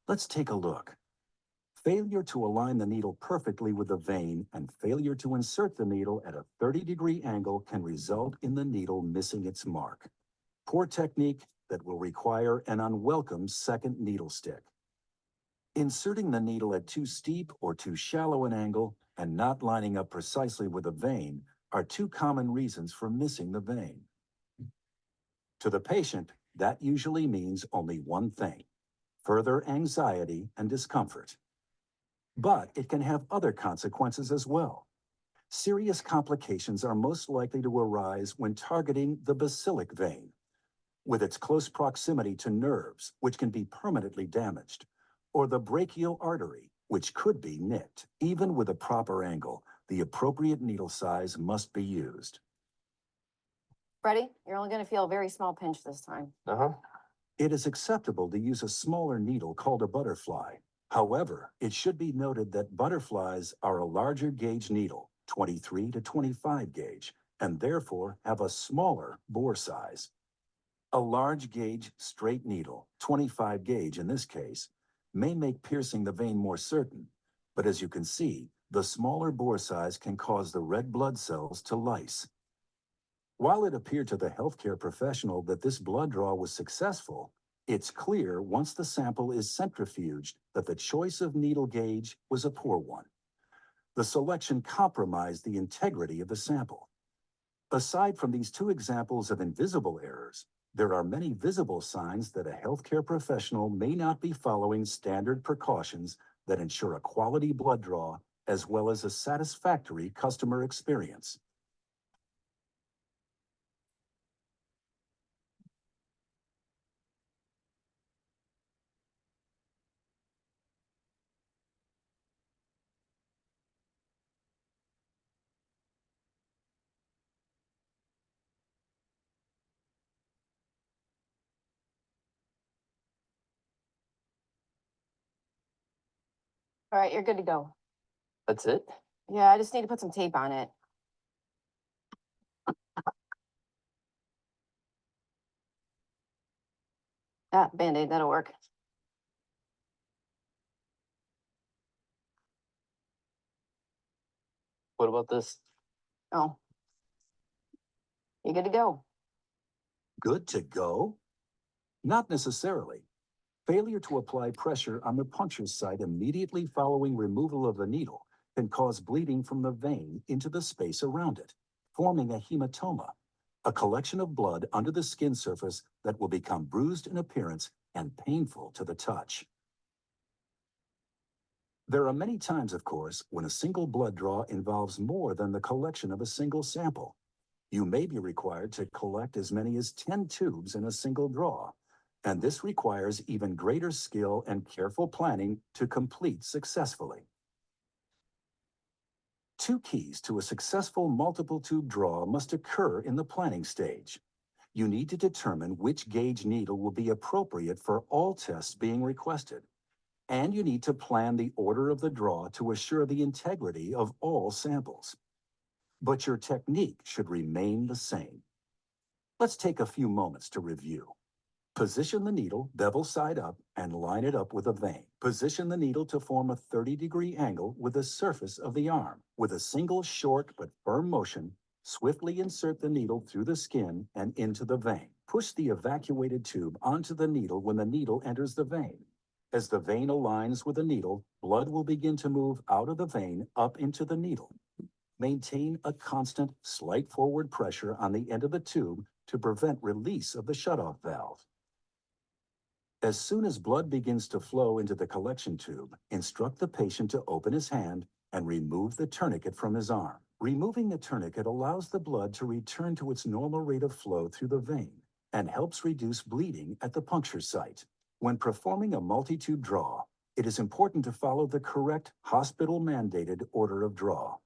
Let's take a look. Failure to align the needle perfectly with the vein and failure to insert the needle at a 30-degree angle can result in the needle missing its mark. Poor technique that will require an unwelcome second needle stick. Inserting the needle at too steep or too shallow an angle and not lining up precisely with the vein are 2 common reasons for missing the vein. To the patient, that usually means only one thing: further anxiety and discomfort. But it can have other consequences as well. Serious complications are most likely to arise when targeting the basilic vein, with its close proximity to nerves, which can be permanently damaged, or the brachial artery, which could be nicked. Even with a proper angle, the appropriate needle size must be used. Ready? You're only going to feel a very small pinch this time. It is acceptable to use a smaller needle called a butterfly. However, it should be noted that butterflies are a larger gauge needle, 23 to 25 gauge, and therefore have a smaller bore size. A large gauge straight needle, 25 gauge in this case, may make piercing the vein more certain, but as you can see, the smaller bore size can cause the red blood cells to lyse. While it appeared to the healthcare professional that this blood draw was successful, it's clear once the sample is centrifuged that the choice of needle gauge was a poor one. The selection compromised the integrity of the sample. Aside from these 2 examples of invisible errors, there are many visible signs that a healthcare professional may not be following standard precautions that ensure a quality blood draw as well as a satisfactory customer experience. All right, you're good to go. That's it? Yeah, I just need to put some tape on it. Ah, Band-Aid, that'll work. What about this? Oh. You're good to go. Good to go? Not necessarily. Failure to apply pressure on the puncture site immediately following removal of the needle can cause bleeding from the vein into the space around it, forming a hematoma, a collection of blood under the skin surface that will become bruised in appearance and painful to the touch. There are many times, of course, when a single blood draw involves more than the collection of a single sample. You may be required to collect as many as 10 tubes in a single draw, and this requires even greater skill and careful planning to complete successfully. Two keys to a successful multiple tube draw must occur in the planning stage. You need to determine which gauge needle will be appropriate for all tests being requested, and you need to plan the order of the draw to assure the integrity of all samples. But your technique should remain the same. Let's take a few moments to review. Position the needle bevel side up and line it up with a vein. Position the needle to form a 30-degree angle with the surface of the arm. With a single short but firm motion, swiftly insert the needle through the skin and into the vein. Push the evacuated tube onto the needle when the needle enters the vein. As the vein aligns with the needle, blood will begin to move out of the vein up into the needle. Maintain a constant, slight forward pressure on the end of the tube to prevent release of the shutoff valve. As soon as blood begins to flow into the collection tube, instruct the patient to open his hand and remove the tourniquet from his arm. Removing the tourniquet allows the blood to return to its normal rate of flow through the vein and helps reduce bleeding at the puncture site. When performing a multi-tube draw, it is important to follow the correct hospital-mandated order of draw.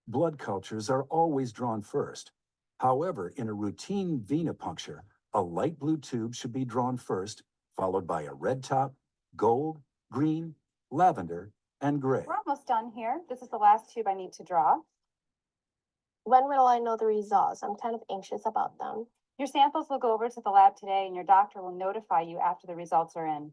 Blood cultures are always drawn first. However, in a routine venipuncture, a light blue tube should be drawn first, followed by a red top, gold, green, lavender, and gray. We're almost done here. This is the last tube I need to draw. When will I know the results? I'm kind of anxious about them. Your samples will go over to the lab today and your doctor will notify you after the results are in.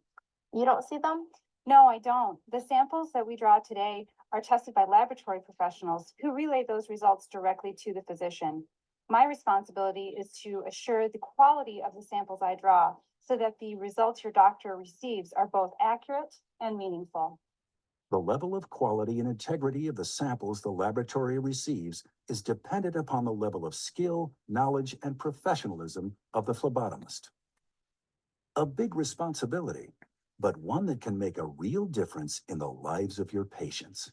You don't see them? No, I don't. The samples that we draw today are tested by laboratory professionals who relay those results directly to the physician. My responsibility is to assure the quality of the samples I draw so that the results your doctor receives are both accurate and meaningful. The level of quality and integrity of the samples the laboratory receives is dependent upon the level of skill, knowledge, and professionalism of the phlebotomist. A big responsibility, but one that can make a real difference in the lives of your patients.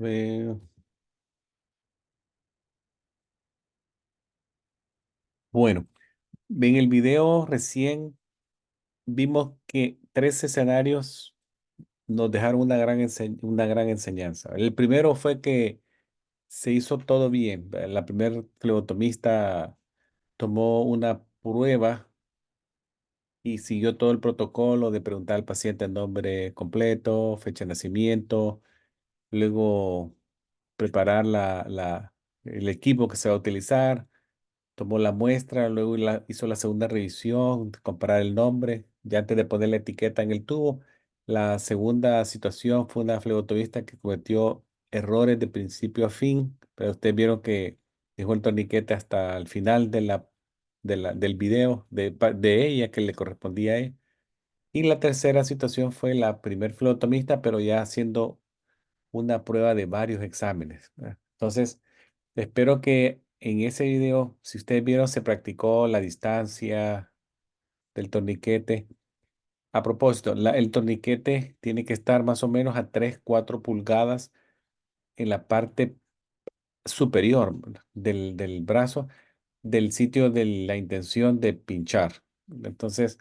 Eh, bueno, en el video recién vimos que 3 escenarios nos dejaron una gran enseñanza. El primero fue que se hizo todo bien. La primer flebotomista tomó una prueba y siguió todo el protocolo de preguntar al paciente el nombre completo, fecha de nacimiento, luego preparar el equipo que se va a utilizar, tomó la muestra, luego hizo la segunda revisión, comparar el nombre, ya antes de poner la etiqueta en el tubo. La segunda situación fue una flebotomista que cometió errores de principio a fin, pero ustedes vieron que dejó el torniquete hasta el final del video de ella que le correspondía a ella. Y la tercera situación fue la primer flebotomista, pero ya haciendo una prueba de varios exámenes, ¿verdad? Entonces, espero que en ese video, si ustedes vieron, se practicó la distancia del torniquete. A propósito, el torniquete tiene que estar más o menos a 3, 4 pulgadas en la parte superior, ¿verdad?, del brazo, del sitio de la intención de pinchar. Entonces,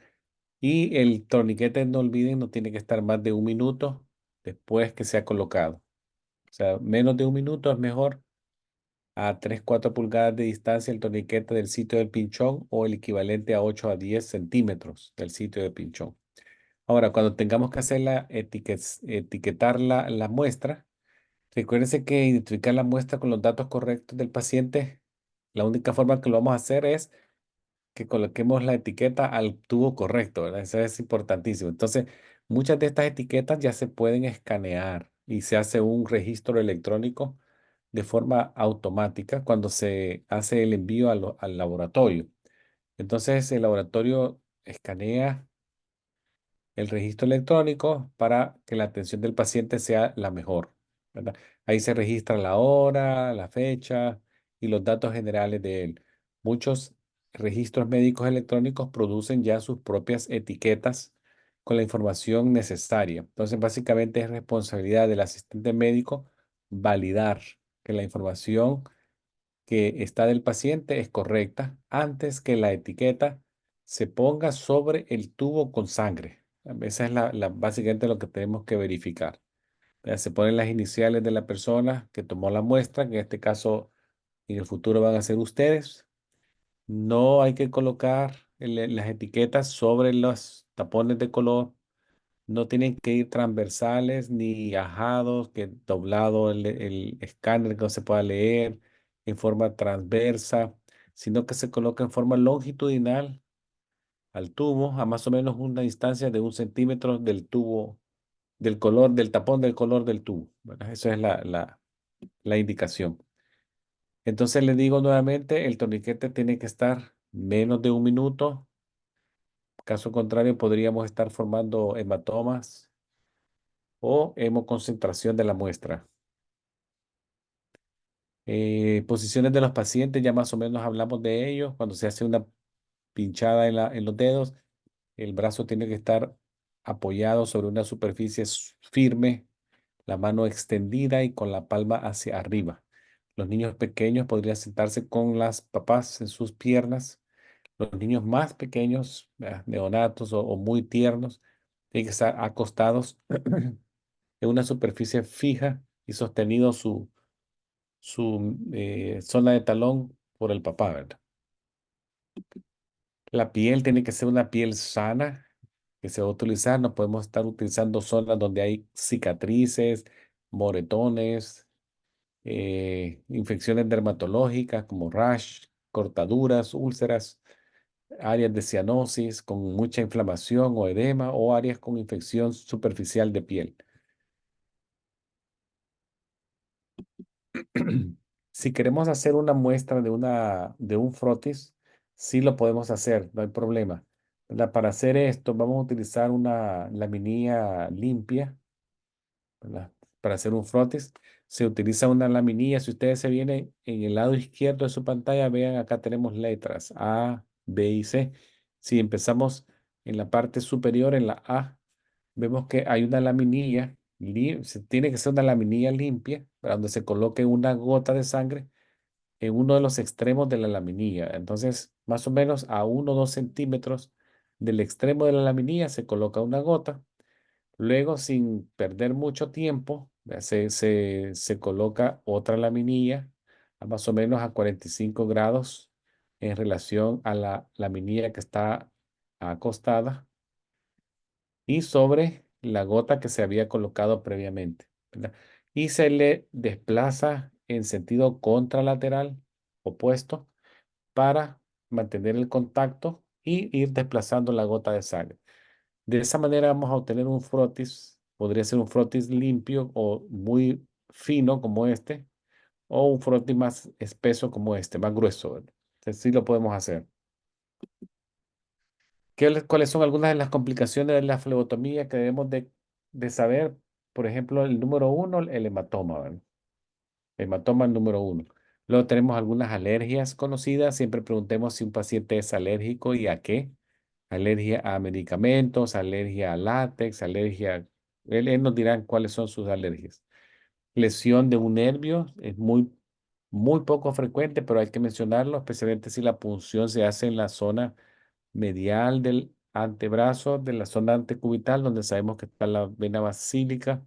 y el torniquete, no olviden, no tiene que estar más de 1 minuto después que sea colocado. O sea, menos de 1 minuto es mejor, a 3, 4 pulgadas de distancia el torniquete del sitio del pinchón o el equivalente a 8 a 10 centímetros del sitio de pinchón. Ahora, cuando tengamos que hacer etiquetar la muestra, recuérdense que identificar la muestra con los datos correctos del paciente, la única forma que lo vamos a hacer es que coloquemos la etiqueta al tubo correcto, ¿verdad? Eso es importantísimo. Entonces, muchas de estas etiquetas ya se pueden escanear y se hace un registro electrónico de forma automática cuando se hace el envío al laboratorio. Entonces el laboratorio escanea el registro electrónico para que la atención del paciente sea la mejor, ¿verdad? Ahí se registra la hora, la fecha y los datos generales de él. Muchos registros médicos electrónicos producen ya sus propias etiquetas con la información necesaria. Entonces, básicamente es responsabilidad del asistente médico validar que la información que está del paciente es correcta antes que la etiqueta se ponga sobre el tubo con sangre. Esa es básicamente lo que tenemos que verificar. Se ponen las iniciales de la persona que tomó la muestra, que en este caso en el futuro van a ser ustedes. No hay que colocar las etiquetas sobre los tapones de color. No tienen que ir transversales ni ajados, que doblado el escáner que no se pueda leer en forma transversa, sino que se coloca en forma longitudinal al tubo, a más o menos una distancia de 1 centímetro del tubo, del color, del tapón del color del tubo, ¿verdad? Esa es la indicación. Entonces le digo nuevamente, el torniquete tiene que estar menos de 1 minuto. Caso contrario, podríamos estar formando hematomas o hemoconcentración de la muestra. Posiciones de los pacientes, ya más o menos hablamos de ellos. Cuando se hace una pinchada en los dedos, el brazo tiene que estar apoyado sobre una superficie firme, la mano extendida y con la palma hacia arriba. Los niños pequeños podrían sentarse con las papás en sus piernas. Los niños más pequeños, neonatos o muy tiernos, tienen que estar acostados en una superficie fija y sostenido su zona de talón por el papá, ¿verdad? La piel tiene que ser una piel sana que se va a utilizar. No podemos estar utilizando zonas donde hay cicatrices, moretones, infecciones dermatológicas como rash, cortaduras, úlceras, áreas de cianosis con mucha inflamación o edema o áreas con infección superficial de piel. Si queremos hacer una muestra de un frotis, sí lo podemos hacer, no hay problema. Para hacer esto, vamos a utilizar una laminilla limpia, ¿verdad? Para hacer un frotis, se utiliza una laminilla. Si ustedes se vienen en el lado izquierdo de su pantalla, vean acá tenemos letras A, B y C. Si empezamos en la parte superior, en la A, vemos que hay una laminilla, tiene que ser una laminilla limpia, para donde se coloque una gota de sangre en uno de los extremos de la laminilla. Entonces, más o menos a 1 o 2 centímetros del extremo de la laminilla se coloca una gota. Luego, sin perder mucho tiempo, se coloca otra laminilla a más o menos a 45 grados en relación a la laminilla que está acostada y sobre la gota que se había colocado previamente, ¿verdad? Y se le desplaza en sentido contralateral opuesto para mantener el contacto y ir desplazando la gota de sangre. De esa manera vamos a obtener un frotis. Podría ser un frotis limpio o muy fino como este, o un frotis más espeso como este, más grueso, ¿verdad? Entonces, sí lo podemos hacer. ¿Cuáles son algunas de las complicaciones de la flebotomía que debemos de saber? Por ejemplo, el número uno, el hematoma, ¿verdad? Hematoma número uno. Luego tenemos algunas alergias conocidas. Siempre preguntemos si un paciente es alérgico y a qué. Alergia a medicamentos, alergia a látex, alergia. Él nos dirá cuáles son sus alergias. Lesión de un nervio es muy poco frecuente, pero hay que mencionarlo, especialmente si la punción se hace en la zona medial del antebrazo, de la zona antecubital, donde sabemos que está la vena basílica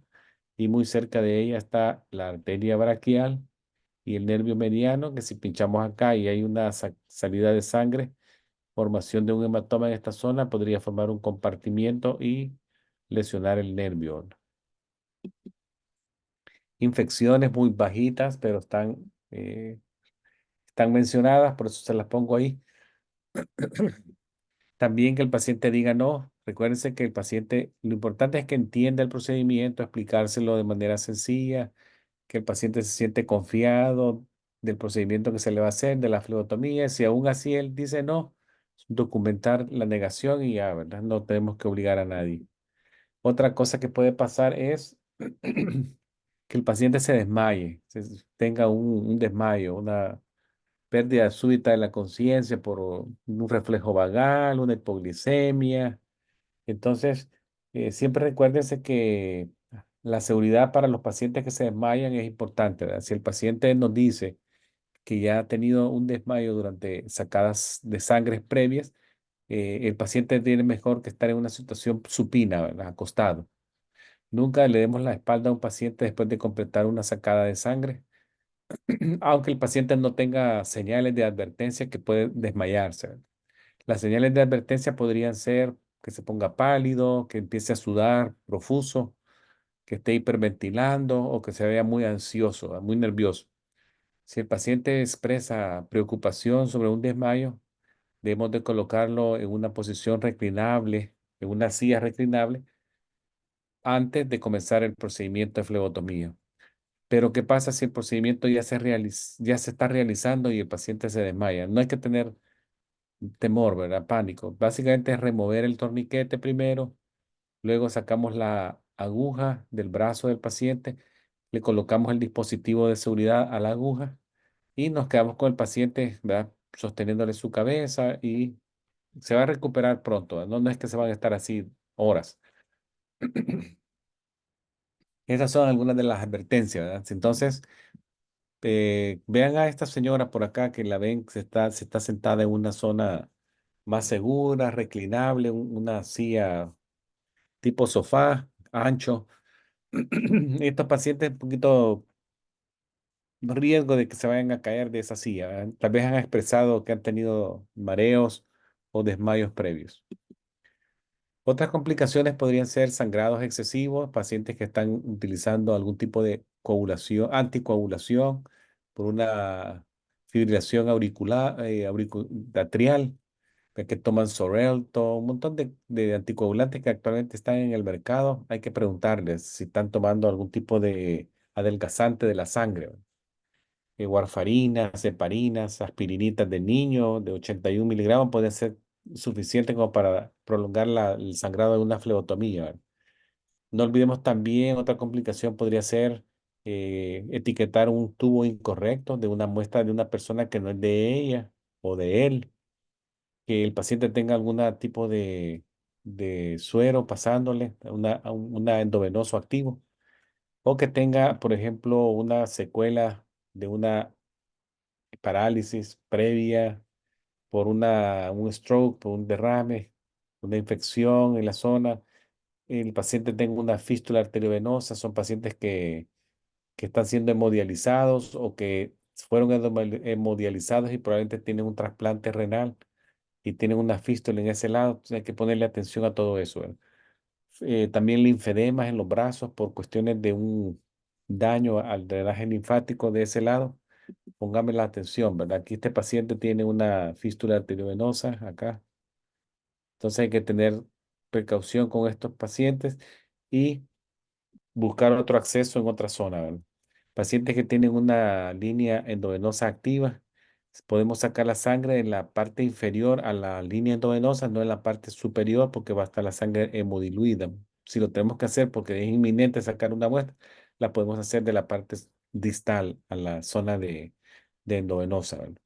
y muy cerca de ella está la arteria braquial y el nervio mediano, que si pinchamos acá y hay una salida de sangre, formación de un hematoma en esta zona podría formar un compartimiento y lesionar el nervio. Infecciones muy bajitas, pero están mencionadas, por eso se las pongo ahí. También que el paciente diga no. Recuérdense que el paciente, lo importante es que entienda el procedimiento, explicárselo de manera sencilla, que el paciente se siente confiado del procedimiento que se le va a hacer, de la flebotomía. Si aún así él dice no, documentar la negación y ya, ¿verdad? No tenemos que obligar a nadie. Otra cosa que puede pasar es que el paciente se desmaye, tenga un desmayo, una pérdida súbita de la conciencia por un reflejo vagal, una hipoglicemia. Entonces, siempre recuérdense que la seguridad para los pacientes que se desmayan es importante, ¿verdad? Si el paciente nos dice que ya ha tenido un desmayo durante sacadas de sangre previas, el paciente tiene mejor que estar en una situación supina, ¿verdad? Acostado. Nunca le demos la espalda a un paciente después de completar una sacada de sangre, aunque el paciente no tenga señales de advertencia que puede desmayarse, ¿verdad? Las señales de advertencia podrían ser que se ponga pálido, que empiece a sudar profuso, que esté hiperventilando o que se vea muy ansioso, ¿verdad? Muy nervioso. Si el paciente expresa preocupación sobre un desmayo, debemos de colocarlo en una posición reclinable, en una silla reclinable, antes de comenzar el procedimiento de flebotomía. Pero ¿qué pasa si el procedimiento ya se está realizando y el paciente se desmaya? No hay que tener temor, ¿verdad? Pánico. Básicamente es remover el torniquete primero, luego sacamos la aguja del brazo del paciente, le colocamos el dispositivo de seguridad a la aguja y nos quedamos con el paciente, ¿verdad? Sosteniéndole su cabeza y se va a recuperar pronto, ¿verdad? No es que se van a estar así horas. Esas son algunas de las advertencias, ¿verdad? Entonces, vean a esta señora por acá que la ven, se está sentada en una zona más segura, reclinable, una silla tipo sofá, ancho. Estos pacientes un poquito riesgo de que se vayan a caer de esa silla, ¿verdad? Tal vez han expresado que han tenido mareos o desmayos previos. Otras complicaciones podrían ser sangrados excesivos, pacientes que están utilizando algún tipo de coagulación, anticoagulación por una fibrilación auricular, atrial, que toman Xarelto, un montón de anticoagulantes que actualmente están en el mercado. Hay que preguntarles si están tomando algún tipo de adelgazante de la sangre, warfarinas, heparinas, aspirinitas de niño de 81 miligramos pueden ser suficientes como para prolongar el sangrado de una flebotomía, ¿verdad? No olvidemos también, otra complicación podría ser etiquetar un tubo incorrecto de una muestra de una persona que no es de ella o de él, que el paciente tenga algún tipo de suero pasándole, una endovenoso activo, o que tenga, por ejemplo, una secuela de una parálisis previa por un stroke, por un derrame, una infección en la zona. El paciente tenga una fístula arteriovenosa, son pacientes que están siendo hemodializados o que fueron hemodializados y probablemente tienen un trasplante renal y tienen una fístula en ese lado. Entonces hay que ponerle atención a todo eso, ¿verdad? También linfedemas en los brazos por cuestiones de un daño al drenaje linfático de ese lado. Póngame la atención, ¿verdad? Aquí este paciente tiene una fístula arteriovenosa acá. Entonces hay que tener precaución con estos pacientes y buscar otro acceso en otra zona, ¿verdad? Pacientes que tienen una línea endovenosa activa, podemos sacar la sangre en la parte inferior a la línea endovenosa, no en la parte superior, porque va a estar la sangre hemodiluida. Si lo tenemos que hacer porque es inminente sacar una muestra, la podemos hacer de la parte distal a la zona de endovenosa, ¿verdad?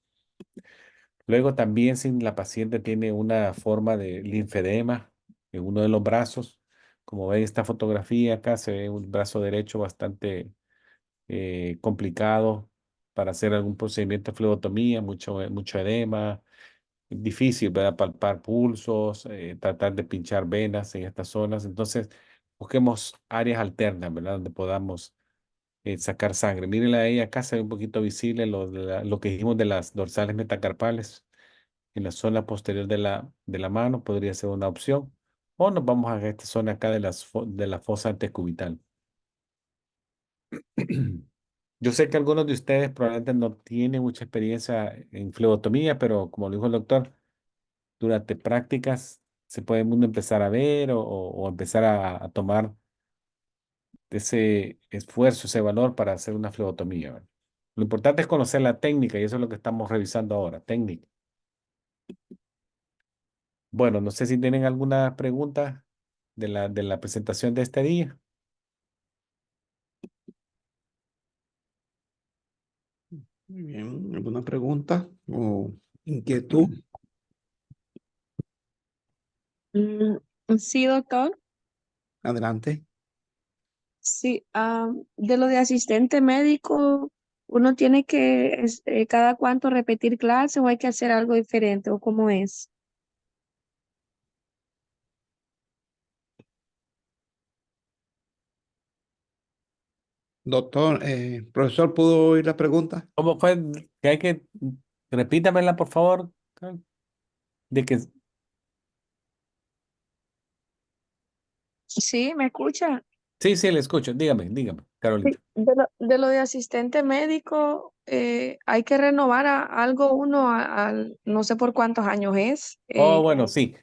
Luego también si la paciente tiene una forma de linfedema en uno de los brazos, como ven esta fotografía acá, se ve un brazo derecho bastante complicado para hacer algún procedimiento de flebotomía, mucho edema, difícil, ¿verdad? Palpar pulsos, tratar de pinchar venas en estas zonas. Entonces, busquemos áreas alternas, ¿verdad? Donde podamos sacar sangre. Mírenla ahí, acá se ve un poquito visible lo que dijimos de las dorsales metacarpales en la zona posterior de la mano, podría ser una opción. O nos vamos a esta zona acá de la fosa antecubital. Yo sé que algunos de ustedes probablemente no tienen mucha experiencia en flebotomía, pero como lo dijo el doctor, durante prácticas se puede uno empezar a ver o empezar a tomar ese esfuerzo, ese valor para hacer una flebotomía, ¿verdad? Lo importante es conocer la técnica y eso es lo que estamos revisando ahora, técnica. Bueno, no sé si tienen alguna pregunta de la presentación de este día. Muy bien, ¿alguna pregunta o inquietud? Mm, sí, doctor. Adelante. Sí, de lo de asistente médico, uno tiene que cada cuánto repetir clase o hay que hacer algo diferente o cómo es. Doctor, profesor, ¿pudo oír la pregunta? ¿Cómo fue? Que hay que, repítamela, por favor. De que, Sí, ¿me escucha? sí, sí, le escucho. Dígame, Sí, Carolita. de lo de asistente médico, hay que renovar algo uno no sé por cuántos años es. Oh, bueno, sí.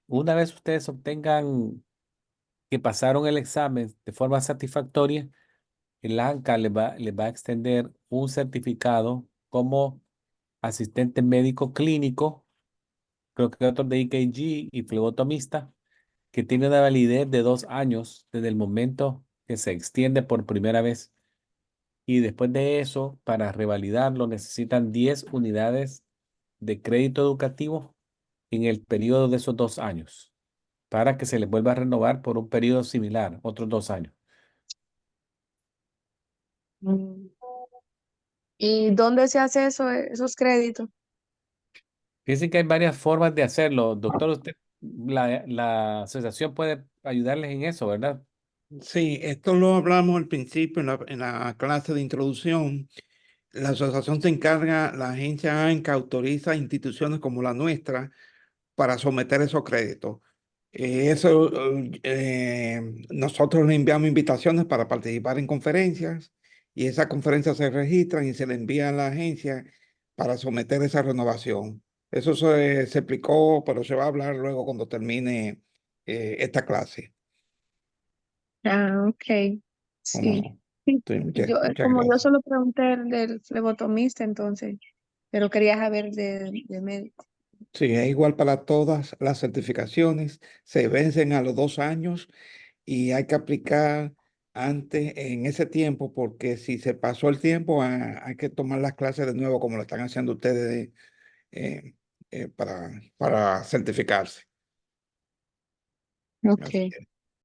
Una vez ustedes obtengan que pasaron el examen de forma satisfactoria, el ANCA les va a extender un certificado como asistente médico clínico, creo que otro de EKG y flebotomista, que tiene una validez de 2 años desde el momento que se extiende por primera vez. Y después de eso, para revalidarlo, necesitan 10 unidades de crédito educativo en el periodo de esos 2 años, para que se les vuelva a renovar por un periodo similar, otros 2 años. Mm. ¿Y dónde se hace eso, esos créditos? Fíjense que hay varias formas de hacerlo. Doctor, usted, la asociación puede ayudarles en eso, ¿verdad? Sí, esto lo hablamos al principio en la clase de introducción. La asociación se encarga, la agencia ANCA autoriza a instituciones como la nuestra para someter esos créditos. Nosotros le enviamos invitaciones para participar en conferencias y esas conferencias se registran y se le envía a la agencia para someter esa renovación. Eso se explicó, pero se va a hablar luego cuando termine esta clase. Ah, ok. ¿Cómo Sí. no? Sí. Sí, muchas Como yo gracias. solo pregunté del flebotomista, entonces, pero quería saber de médico. Sí, es igual para todas las certificaciones, se vencen a los 2 años y hay que aplicar antes en ese tiempo porque si se pasó el tiempo hay que tomar las clases de nuevo como lo están haciendo ustedes para certificarse. Así Ok. es.